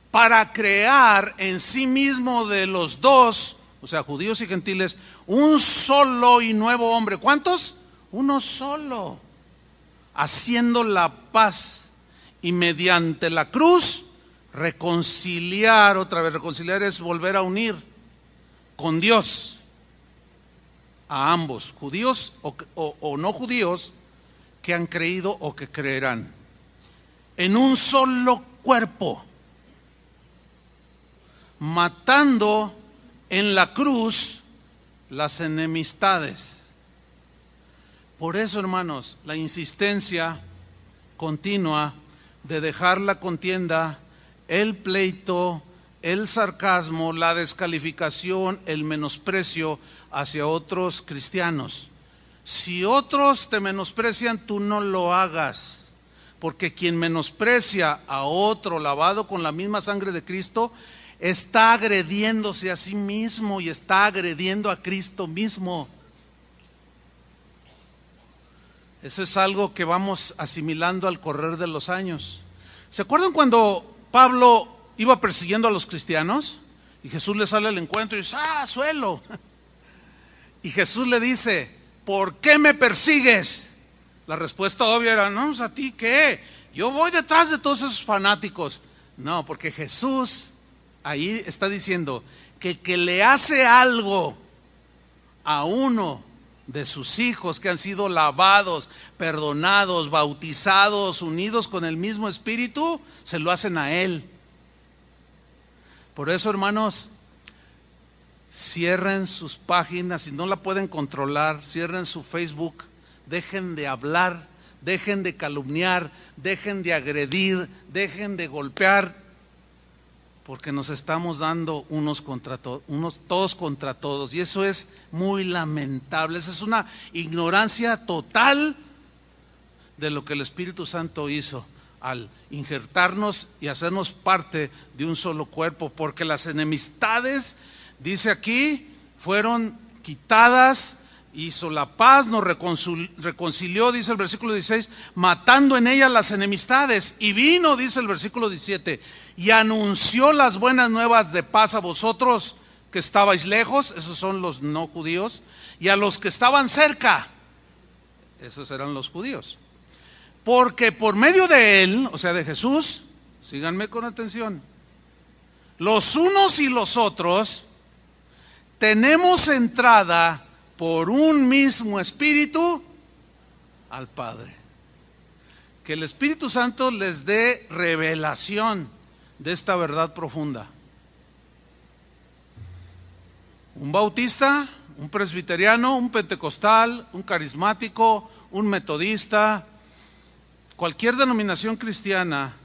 para crear en sí mismo de los dos, o sea, judíos y gentiles, un solo y nuevo hombre. ¿Cuántos? Uno solo, haciendo la paz, y mediante la cruz reconciliar. Otra vez, reconciliar es volver a unir con Dios a ambos, judíos o no judíos, que han creído o que creerán, en un solo cuerpo, matando en la cruz las enemistades. Por eso, hermanos, la insistencia continua de dejar la contienda, el pleito, el sarcasmo, la descalificación, el menosprecio hacia otros cristianos. Si otros te menosprecian, tú no lo hagas, porque quien menosprecia a otro lavado con la misma sangre de Cristo, está agrediéndose a sí mismo y está agrediendo a Cristo mismo. Eso es algo que vamos asimilando al correr de los años. ¿Se acuerdan cuando Pablo iba persiguiendo a los cristianos? Y Jesús le sale al encuentro y dice: ¡ah, suelo! Y Jesús le dice: ¿por qué me persigues? La respuesta obvia era: no, ¿a ti qué? Yo voy detrás de todos esos fanáticos. No, porque Jesús ahí está diciendo que el que le hace algo a uno de sus hijos que han sido lavados, perdonados, bautizados, unidos con el mismo Espíritu, se lo hacen a él. Por eso, hermanos, cierren sus páginas, si no la pueden controlar, cierren su Facebook, dejen de hablar, dejen de calumniar, dejen de agredir, dejen de golpear, porque nos estamos dando unos todos contra todos, y eso es muy lamentable. Esa es una ignorancia total de lo que el Espíritu Santo hizo al injertarnos y hacernos parte de un solo cuerpo, porque las enemistades, dice aquí, fueron quitadas, hizo la paz, nos reconcilió, dice el versículo 16, matando en ella las enemistades, y vino, dice el versículo 17, y anunció las buenas nuevas de paz a vosotros que estabais lejos, esos son los no judíos, y a los que estaban cerca, esos eran los judíos. Porque por medio de él, o sea de Jesús, síganme con atención, los unos y los otros tenemos entrada por un mismo espíritu al Padre. Que el Espíritu Santo les dé revelación de esta verdad profunda. Un bautista, un presbiteriano, un pentecostal, un carismático, un metodista, cualquier denominación cristiana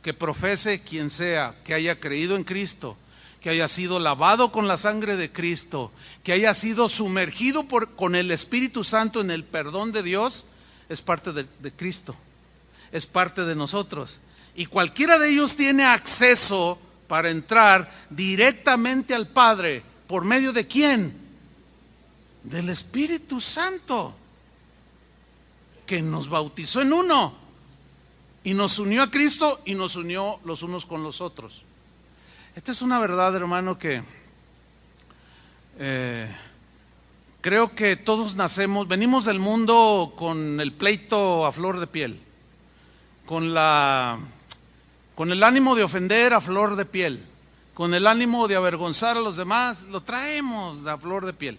que profese quien sea, que haya creído en Cristo, que haya sido lavado con la sangre de Cristo, que haya sido sumergido con el Espíritu Santo en el perdón de Dios, es parte de Cristo, es parte de nosotros. Y cualquiera de ellos tiene acceso para entrar directamente al Padre. ¿Por medio de quién? Del Espíritu Santo, que nos bautizó en uno y nos unió a Cristo y nos unió los unos con los otros. Esta es una verdad, hermano, que creo que todos venimos del mundo con el pleito a flor de piel, con el ánimo de ofender a flor de piel, con el ánimo de avergonzar a los demás, lo traemos a flor de piel.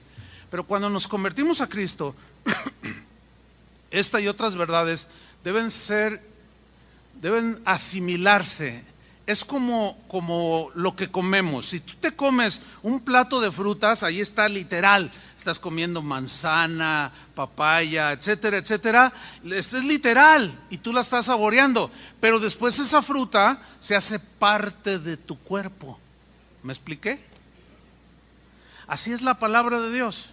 Pero cuando nos convertimos a Cristo, esta y otras verdades deben asimilarse. Es como lo que comemos. Si tú te comes un plato de frutas, ahí está literal. Estás comiendo manzana, papaya, etcétera, etcétera. Es literal y tú la estás saboreando. Pero después esa fruta se hace parte de tu cuerpo. ¿Me expliqué? Así es la palabra de Dios.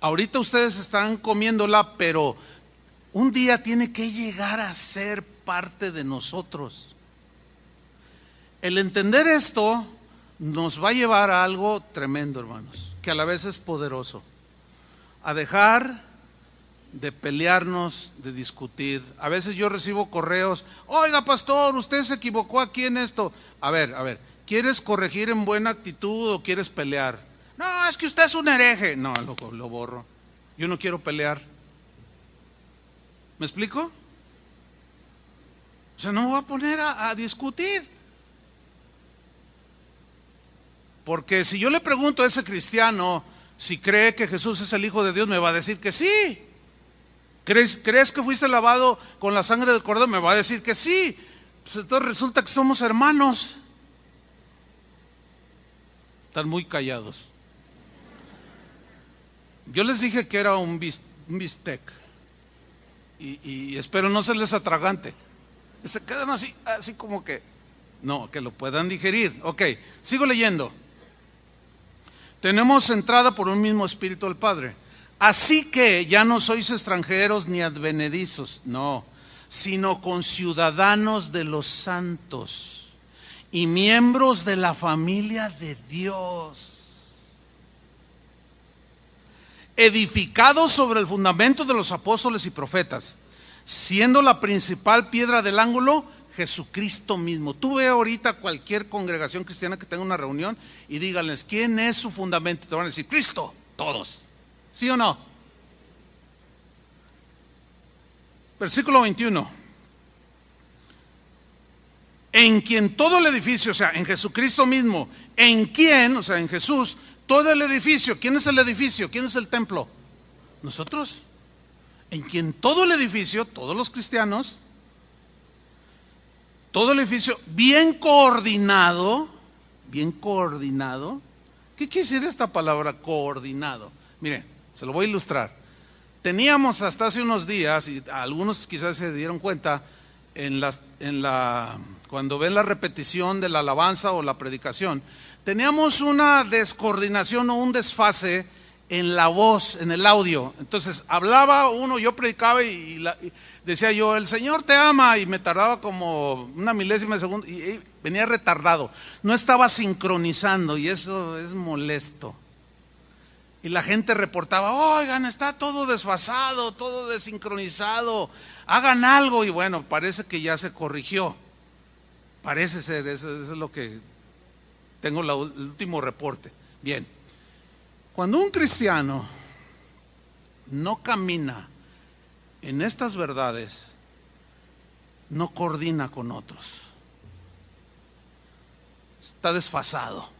Ahorita ustedes están comiéndola, pero un día tiene que llegar a ser parte de nosotros. El entender esto nos va a llevar a algo tremendo, hermanos, que a la vez es poderoso. A dejar de pelearnos, de discutir. A veces yo recibo correos: oiga, pastor, usted se equivocó aquí en esto. A ver, ¿quieres corregir en buena actitud o quieres pelear? No, es que usted es un hereje. No, lo borro. Yo no quiero pelear. ¿Me explico? O sea, no me voy a poner a discutir. Porque si yo le pregunto a ese cristiano si cree que Jesús es el Hijo de Dios, me va a decir que sí. ¿Crees que fuiste lavado con la sangre del Cordero? Me va a decir que sí. Pues entonces resulta que somos hermanos. Están muy callados. Yo les dije que era un bistec. Y espero no serles atragante. Se quedan así como que, no, que lo puedan digerir. Ok, sigo leyendo. Tenemos entrada por un mismo Espíritu al Padre. Así que ya no sois extranjeros ni advenedizos, no, sino conciudadanos de los santos y miembros de la familia de Dios, edificados sobre el fundamento de los apóstoles y profetas, siendo la principal piedra del ángulo Jesucristo mismo. Tú ve ahorita cualquier congregación cristiana que tenga una reunión y díganles, ¿quién es su fundamento? Te van a decir, Cristo, todos. ¿Sí o no? Versículo 21. En quien todo el edificio, o sea, en Jesucristo mismo, en quien, o sea, en Jesús, todo el edificio. ¿Quién es el edificio? ¿Quién es el templo? Nosotros. En quien todo el edificio, todos los cristianos, todo el edificio bien coordinado. ¿Qué quiere decir esta palabra coordinado? Miren, se lo voy a ilustrar. Teníamos hasta hace unos días, y algunos quizás se dieron cuenta, cuando ven la repetición de la alabanza o la predicación, teníamos una descoordinación o un desfase en la voz, en el audio. Entonces hablaba uno, yo predicaba y decía yo, el Señor te ama, y me tardaba como una milésima de segundo y venía retardado, no estaba sincronizando, y eso es molesto. Y la gente reportaba, oigan, está todo desfasado, todo desincronizado, hagan algo. Y bueno, parece que ya se corrigió, parece ser, eso es lo que tengo, el último reporte. Bien, cuando un cristiano no camina en estas verdades, no coordina con otros, está desfasado.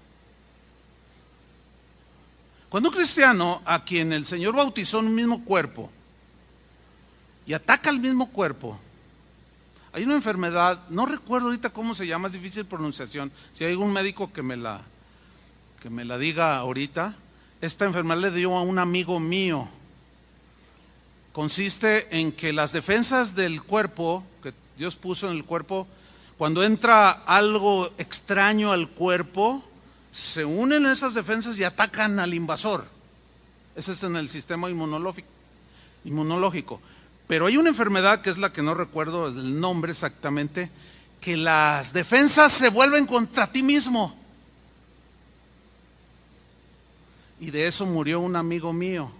Cuando un cristiano a quien el Señor bautizó en un mismo cuerpo y ataca al mismo cuerpo. Hay una enfermedad, no recuerdo ahorita cómo se llama, es difícil pronunciación. Si hay algún médico que me la diga ahorita. Esta enfermedad le dio a un amigo mío. Consiste en que las defensas del cuerpo, que Dios puso en el cuerpo, cuando entra algo extraño al cuerpo, se unen esas defensas y atacan al invasor. Ese es en el sistema inmunológico. Pero hay una enfermedad que es la que no recuerdo el nombre exactamente, que las defensas se vuelven contra ti mismo. Y de eso murió un amigo mío.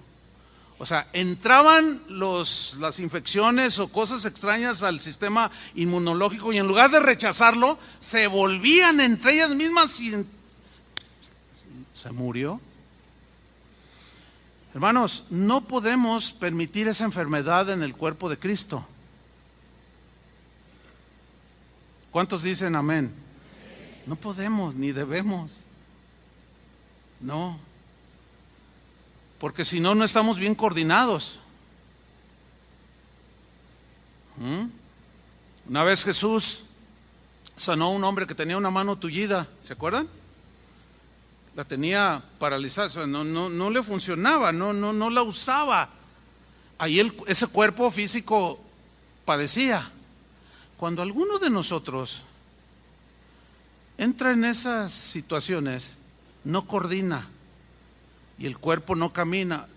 O sea, entraban las infecciones o cosas extrañas al sistema inmunológico y en lugar de rechazarlo, se volvían entre ellas mismas y se murió. Hermanos, no podemos permitir esa enfermedad en el cuerpo de Cristo. ¿Cuántos dicen amén? No podemos ni debemos. No. Porque si no, no estamos bien coordinados. Una vez Jesús sanó a un hombre que tenía una mano tullida, ¿se acuerdan? La tenía paralizada, o sea, no le funcionaba, no la usaba. Ahí ese cuerpo físico padecía. Cuando alguno de nosotros entra en esas situaciones, no coordina y el cuerpo no camina.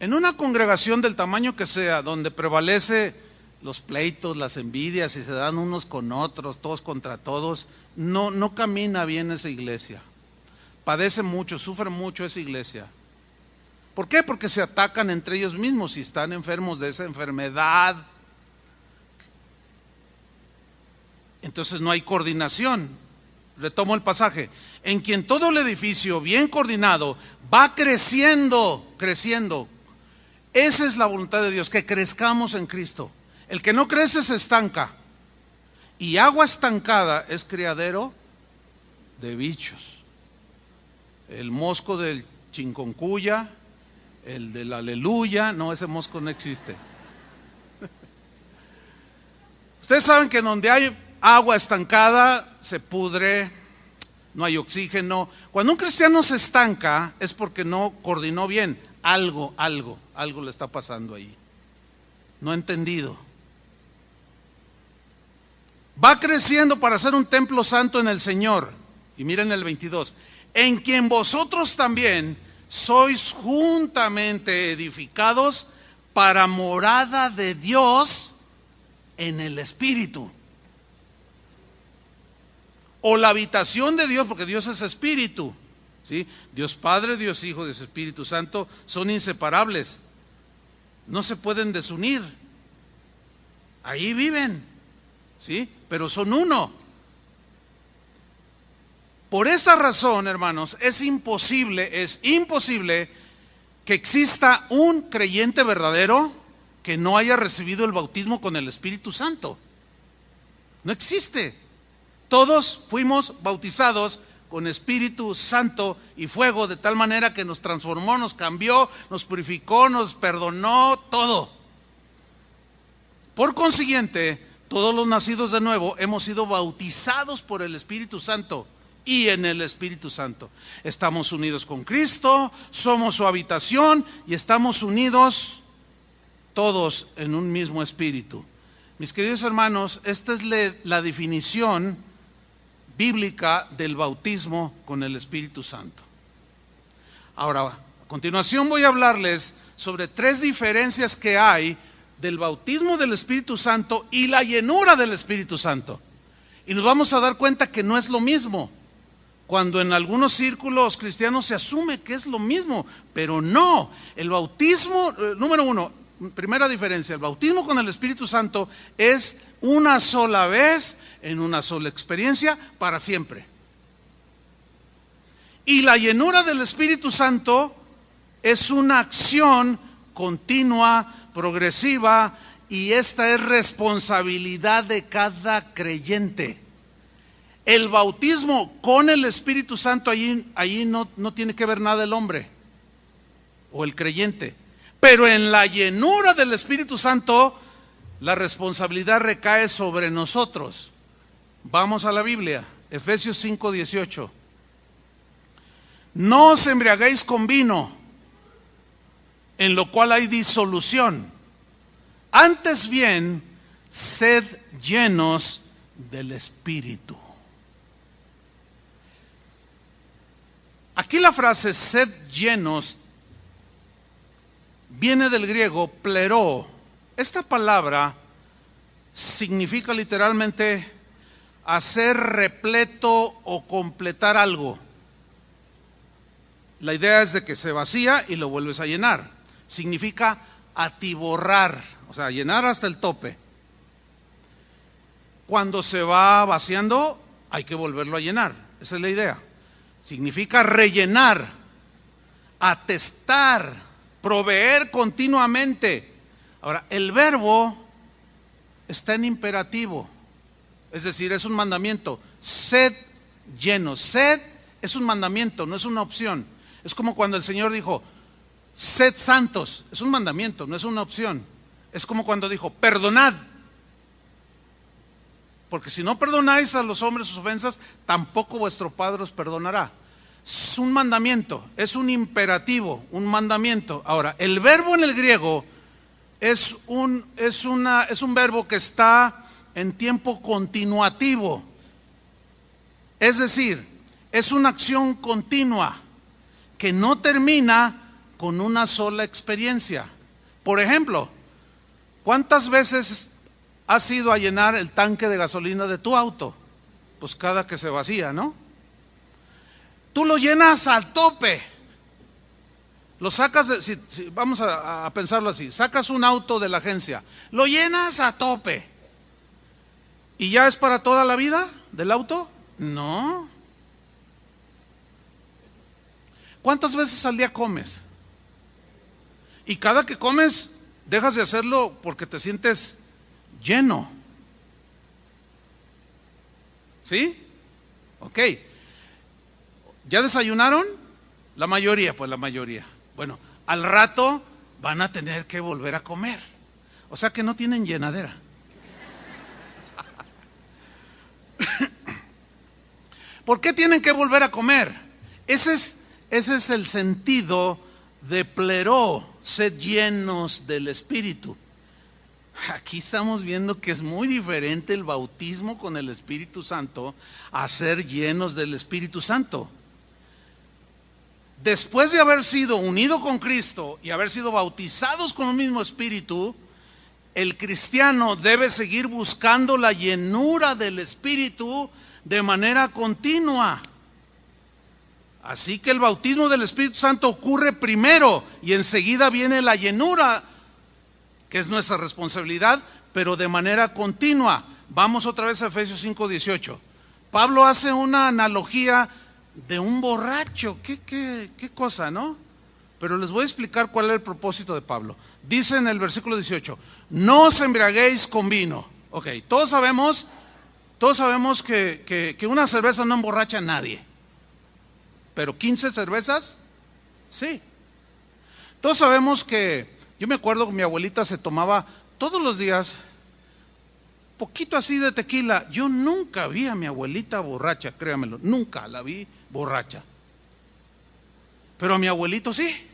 En una congregación del tamaño que sea, donde prevalece los pleitos, las envidias y se dan unos con otros, todos contra todos, no camina bien esa iglesia. Padece mucho, sufre mucho esa iglesia. ¿Por qué? Porque se atacan entre ellos mismos y están enfermos de esa enfermedad. Entonces no hay coordinación. Retomo el pasaje. En quien todo el edificio bien coordinado va creciendo. Esa es la voluntad de Dios, que crezcamos en Cristo. El que no crece se estanca. Y agua estancada es criadero de bichos. El mosco del chinconcuya, el del aleluya, no, ese mosco no existe. Ustedes saben que donde hay agua estancada se pudre, no hay oxígeno. Cuando un cristiano se estanca es porque no coordinó bien. Algo le está pasando ahí. No ha entendido. Va creciendo para ser un templo santo en el Señor. Y miren el 22. En quien vosotros también sois juntamente edificados para morada de Dios en el Espíritu. O la habitación de Dios, porque Dios es Espíritu, ¿sí? Dios Padre, Dios Hijo, Dios Espíritu Santo son inseparables. No se pueden desunir. Ahí viven, ¿sí? Pero son uno. Por esa razón, hermanos, es imposible que exista un creyente verdadero que no haya recibido el bautismo con el Espíritu Santo. No existe. Todos fuimos bautizados con Espíritu Santo y fuego, de tal manera que nos transformó, nos cambió, nos purificó, nos perdonó, todo. Por consiguiente, todos los nacidos de nuevo hemos sido bautizados por el Espíritu Santo y en el Espíritu Santo. Estamos unidos con Cristo, somos su habitación y estamos unidos todos en un mismo espíritu. Mis queridos hermanos, esta es la definición bíblica del bautismo con el Espíritu Santo. Ahora, a continuación voy a hablarles sobre 3 diferencias que hay del bautismo del Espíritu Santo y la llenura del Espíritu Santo. Y nos vamos a dar cuenta que no es lo mismo. Cuando en algunos círculos cristianos se asume que es lo mismo, pero no. El bautismo, número 1, primera diferencia, el bautismo con el Espíritu Santo es una sola vez, en una sola experiencia, para siempre. Y la llenura del Espíritu Santo es una acción continua, progresiva, y esta es responsabilidad de cada creyente. El bautismo con el Espíritu Santo, allí no tiene que ver nada el hombre o el creyente. Pero en la llenura del Espíritu Santo, la responsabilidad recae sobre nosotros. Vamos a la Biblia, Efesios 5:18. No os embriaguéis con vino, en lo cual hay disolución. Antes bien, sed llenos del Espíritu. Aquí la frase sed llenos viene del griego pleroo. Esta palabra significa literalmente hacer repleto o completar algo. La idea es de que se vacía y lo vuelves a llenar. Significa atiborrar, o sea, llenar hasta el tope. Cuando se va vaciando, hay que volverlo a llenar. Esa es la idea. Significa rellenar, atestar, proveer continuamente. Ahora, el verbo está en imperativo, es decir, es un mandamiento. Sed llenos. Sed es un mandamiento, no es una opción. Es como cuando el Señor dijo, sed santos. Es un mandamiento, no es una opción. Es como cuando dijo, perdonad. Porque si no perdonáis a los hombres sus ofensas, tampoco vuestro Padre os perdonará. Es un mandamiento, es un imperativo, un mandamiento. Ahora, el verbo en el griego es un verbo que está en tiempo continuativo. Es decir, es una acción continua que no termina con una sola experiencia. Por ejemplo, ¿cuántas veces has ido a llenar el tanque de gasolina de tu auto? Pues cada que se vacía, ¿no? Tú lo llenas al tope. Lo sacas, vamos a pensarlo así, sacas un auto de la agencia, lo llenas a tope. ¿Y ya es para toda la vida del auto? No. ¿Cuántas veces al día comes? Y cada que comes, dejas de hacerlo porque te sientes lleno. ¿Sí? Ok. ¿Ya desayunaron? La mayoría, pues la mayoría. Bueno, al rato van a tener que volver a comer. O sea que no tienen llenadera. ¿Por qué tienen que volver a comer? Ese es el sentido de pleroo, sed llenos del Espíritu. Aquí estamos viendo que es muy diferente el bautismo con el Espíritu Santo a ser llenos del Espíritu Santo. Después de haber sido unido con Cristo y haber sido bautizados con el mismo Espíritu, el cristiano debe seguir buscando la llenura del Espíritu de manera continua. Así que el bautismo del Espíritu Santo ocurre primero y enseguida viene la llenura, que es nuestra responsabilidad, pero de manera continua. Vamos otra vez a Efesios 5:18. Pablo hace una analogía de un borracho. ¿Qué cosa, no? Pero les voy a explicar cuál es el propósito de Pablo. Dice en el versículo 18, no os embriaguéis con vino. Ok, todos sabemos que una cerveza no emborracha a nadie. Pero 15 cervezas, sí. Todos sabemos que, yo me acuerdo que mi abuelita se tomaba todos los días poquito así de tequila. Yo nunca vi a mi abuelita borracha, créamelo, nunca la vi borracha. Pero a mi abuelito sí.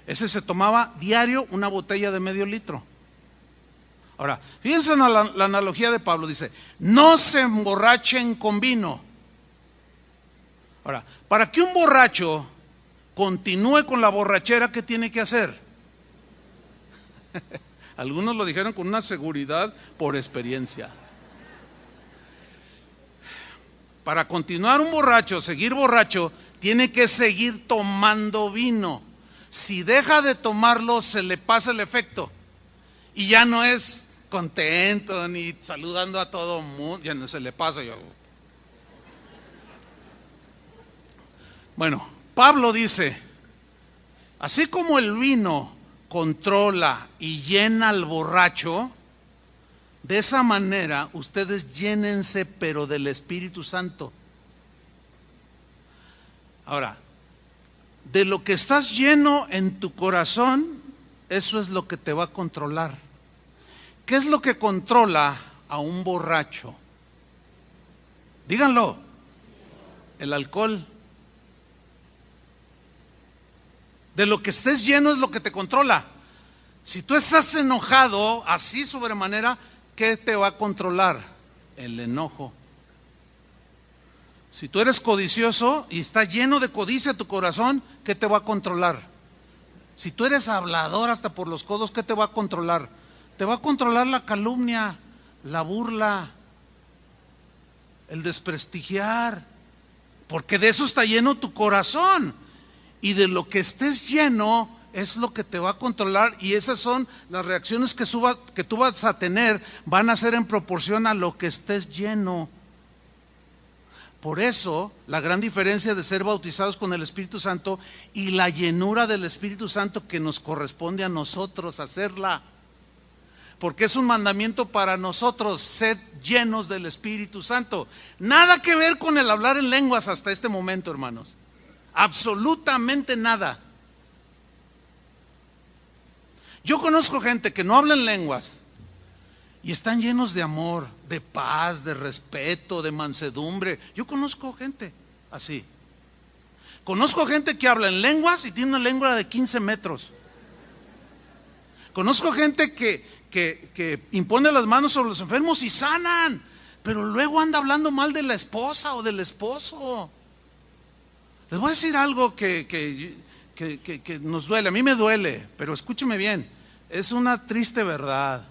Ese se tomaba diario una botella de medio litro. Ahora, fíjense en la analogía de Pablo, dice, no se emborrachen con vino. Ahora, para que un borracho continúe con la borrachera, ¿qué tiene que hacer? Algunos lo dijeron con una seguridad por experiencia. Para continuar un borracho, seguir borracho, tiene que seguir tomando vino. Si deja de tomarlo, se le pasa el efecto. Y ya no es contento ni saludando a todo mundo, ya no se le pasa. Bueno, Pablo dice, así como el vino controla y llena al borracho, de esa manera ustedes llénense pero del Espíritu Santo. Ahora, de lo que estás lleno en tu corazón, eso es lo que te va a controlar. ¿Qué es lo que controla a un borracho? Díganlo. El alcohol. De lo que estés lleno es lo que te controla. Si tú estás enojado así sobremanera, ¿qué te va a controlar? El enojo. Si tú eres codicioso y está lleno de codicia tu corazón, ¿qué te va a controlar? Si tú eres hablador hasta por los codos, ¿qué te va a controlar? Te va a controlar la calumnia, la burla, el desprestigiar, porque de eso está lleno tu corazón. Y de lo que estés lleno es lo que te va a controlar, y esas son las reacciones que tú vas a tener, van a ser en proporción a lo que estés lleno. Por eso, la gran diferencia de ser bautizados con el Espíritu Santo y la llenura del Espíritu Santo que nos corresponde a nosotros hacerla. Porque es un mandamiento para nosotros, ser llenos del Espíritu Santo. Nada que ver con el hablar en lenguas hasta este momento, hermanos. Absolutamente nada. Yo conozco gente que no habla en lenguas y están llenos de amor, de paz, de respeto, de mansedumbre. Yo conozco gente así. Conozco gente que habla en lenguas y tiene una lengua de 15 metros. Conozco gente que impone las manos sobre los enfermos y sanan, pero luego anda hablando mal de la esposa o del esposo. Les voy a decir algo que nos duele, a mí me duele, pero escúcheme bien, es una triste verdad.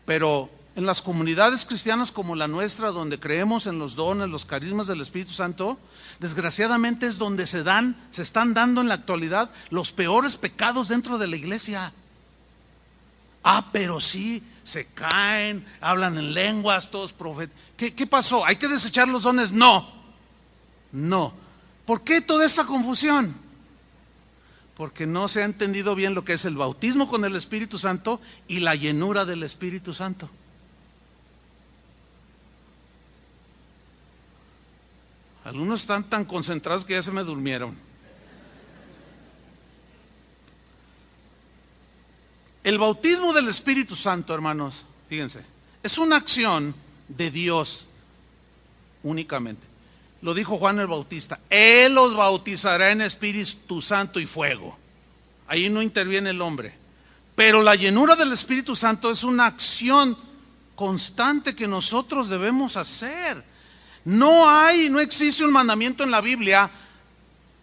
Pero en las comunidades cristianas como la nuestra, donde creemos en los dones, los carismas del Espíritu Santo, desgraciadamente es donde se están dando en la actualidad los peores pecados dentro de la iglesia. Pero sí, se caen, hablan en lenguas, todos profetas. ¿Qué pasó? ¿Hay que desechar los dones? No. ¿Por qué toda esa confusión? Porque no se ha entendido bien lo que es el bautismo con el Espíritu Santo y la llenura del Espíritu Santo. Algunos están tan concentrados que ya se me durmieron. El bautismo del Espíritu Santo, hermanos, fíjense, es una acción de Dios únicamente. Lo dijo Juan el Bautista: Él los bautizará en Espíritu Santo y fuego. Ahí no interviene el hombre. Pero la llenura del Espíritu Santo es una acción constante que nosotros debemos hacer. No existe un mandamiento en la Biblia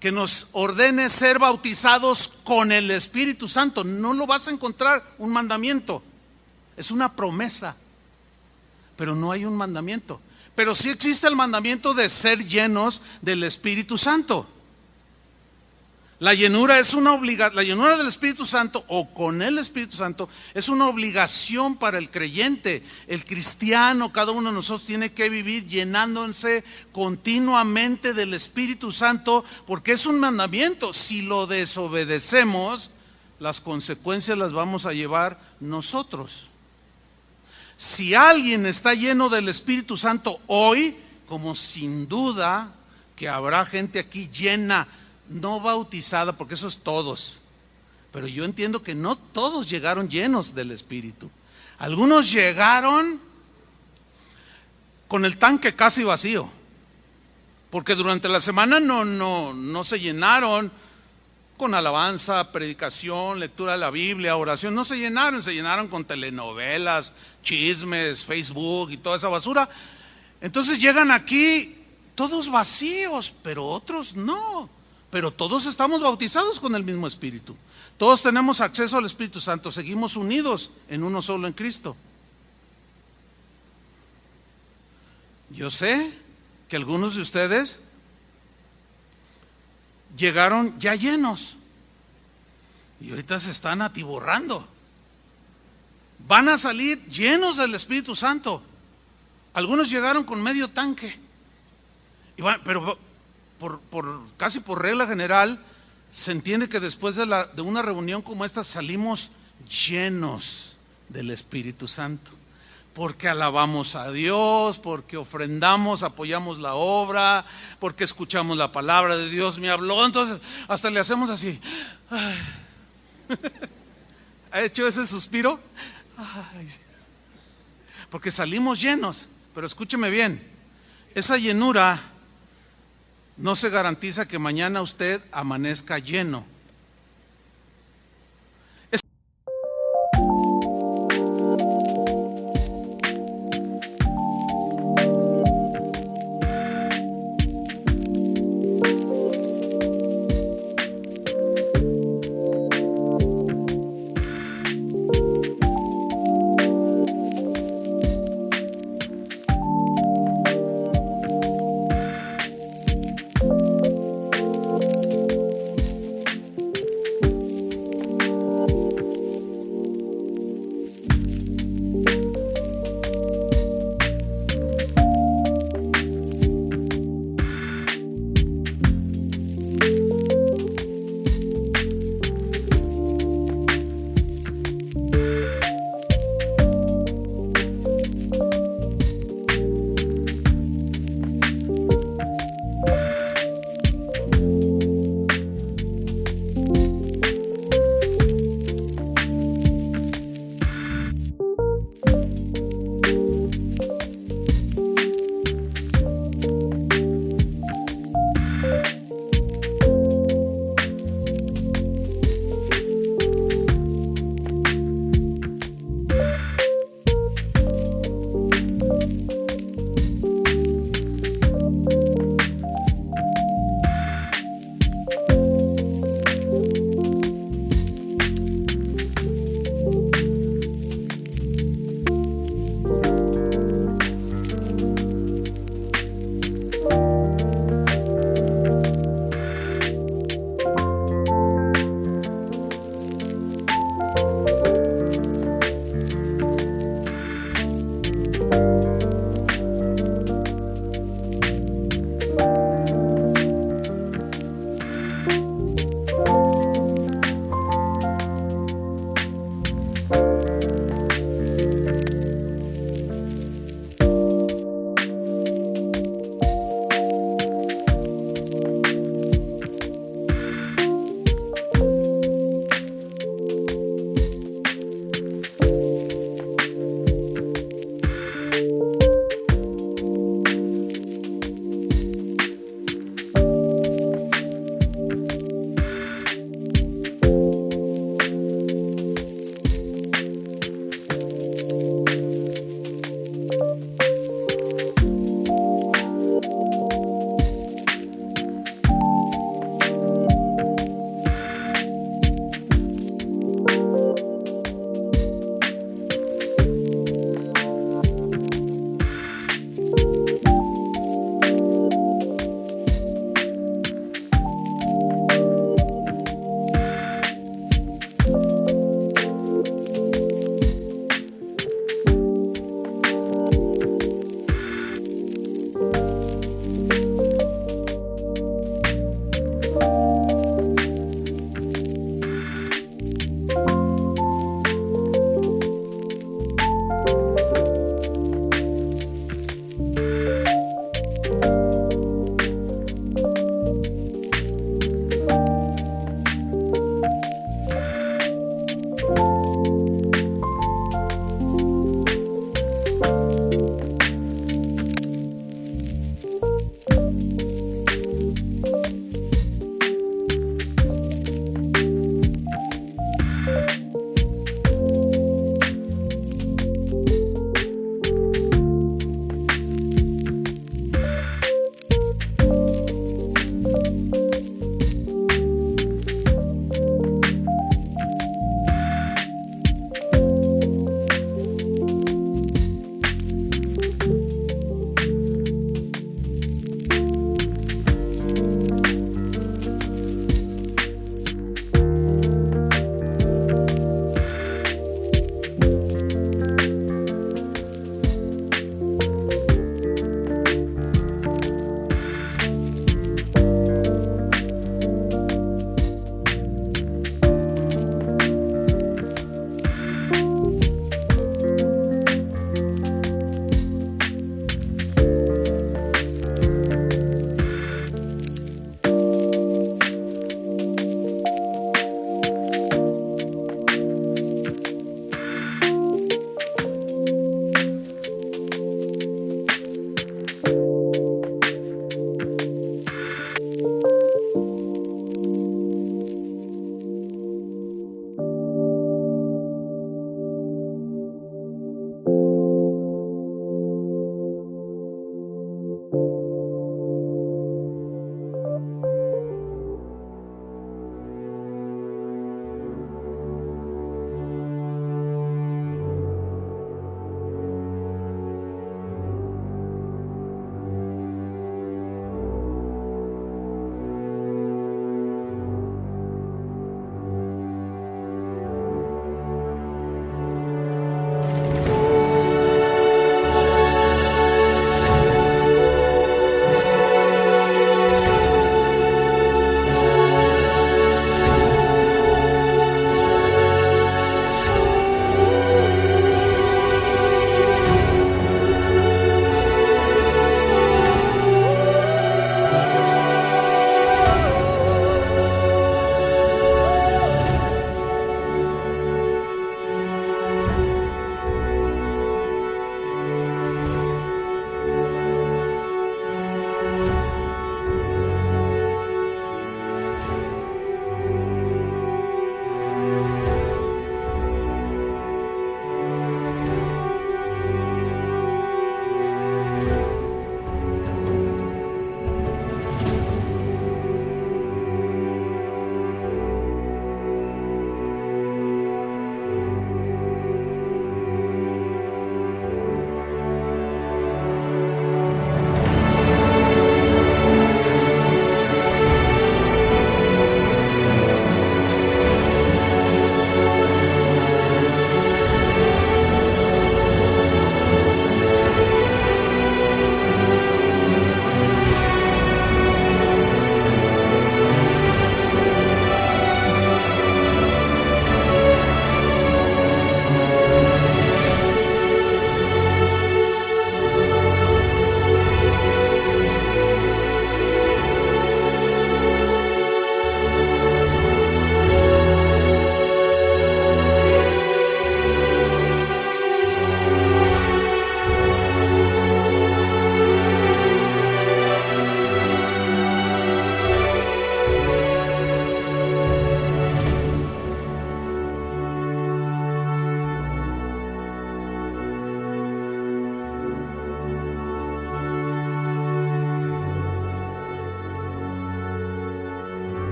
que nos ordene ser bautizados con el Espíritu Santo. No lo vas a encontrar un mandamiento. Es una promesa, pero no hay un mandamiento. Pero sí existe el mandamiento de ser llenos del Espíritu Santo. La llenura la llenura del Espíritu Santo o con el Espíritu Santo es una obligación para el creyente. El cristiano, cada uno de nosotros tiene que vivir llenándose continuamente del Espíritu Santo, porque es un mandamiento. Si lo desobedecemos, las consecuencias las vamos a llevar nosotros. Si alguien está lleno del Espíritu Santo hoy, como sin duda que habrá gente aquí llena, no bautizada, porque eso es todos, pero yo entiendo que no todos llegaron llenos del Espíritu. Algunos llegaron con el tanque casi vacío, porque durante la semana no se llenaron con alabanza, predicación, lectura de la Biblia, oración. No se llenaron con telenovelas, chismes, Facebook y toda esa basura. Entonces llegan aquí todos vacíos, pero otros no. Pero todos estamos bautizados con el mismo Espíritu. Todos tenemos acceso al Espíritu Santo. Seguimos unidos en uno solo, en Cristo. Yo sé que algunos de ustedes llegaron ya llenos y ahorita se están atiborrando. Van a salir llenos del Espíritu Santo. Algunos llegaron con medio tanque, pero casi por regla general se entiende que después de una reunión como esta salimos llenos del Espíritu Santo, porque alabamos a Dios, porque ofrendamos, apoyamos la obra, porque escuchamos la palabra de Dios. Me habló, entonces hasta le hacemos así. ¿Ha hecho ese suspiro? porque salimos llenos. Pero escúcheme bien, esa llenura no se garantiza que mañana usted amanezca lleno.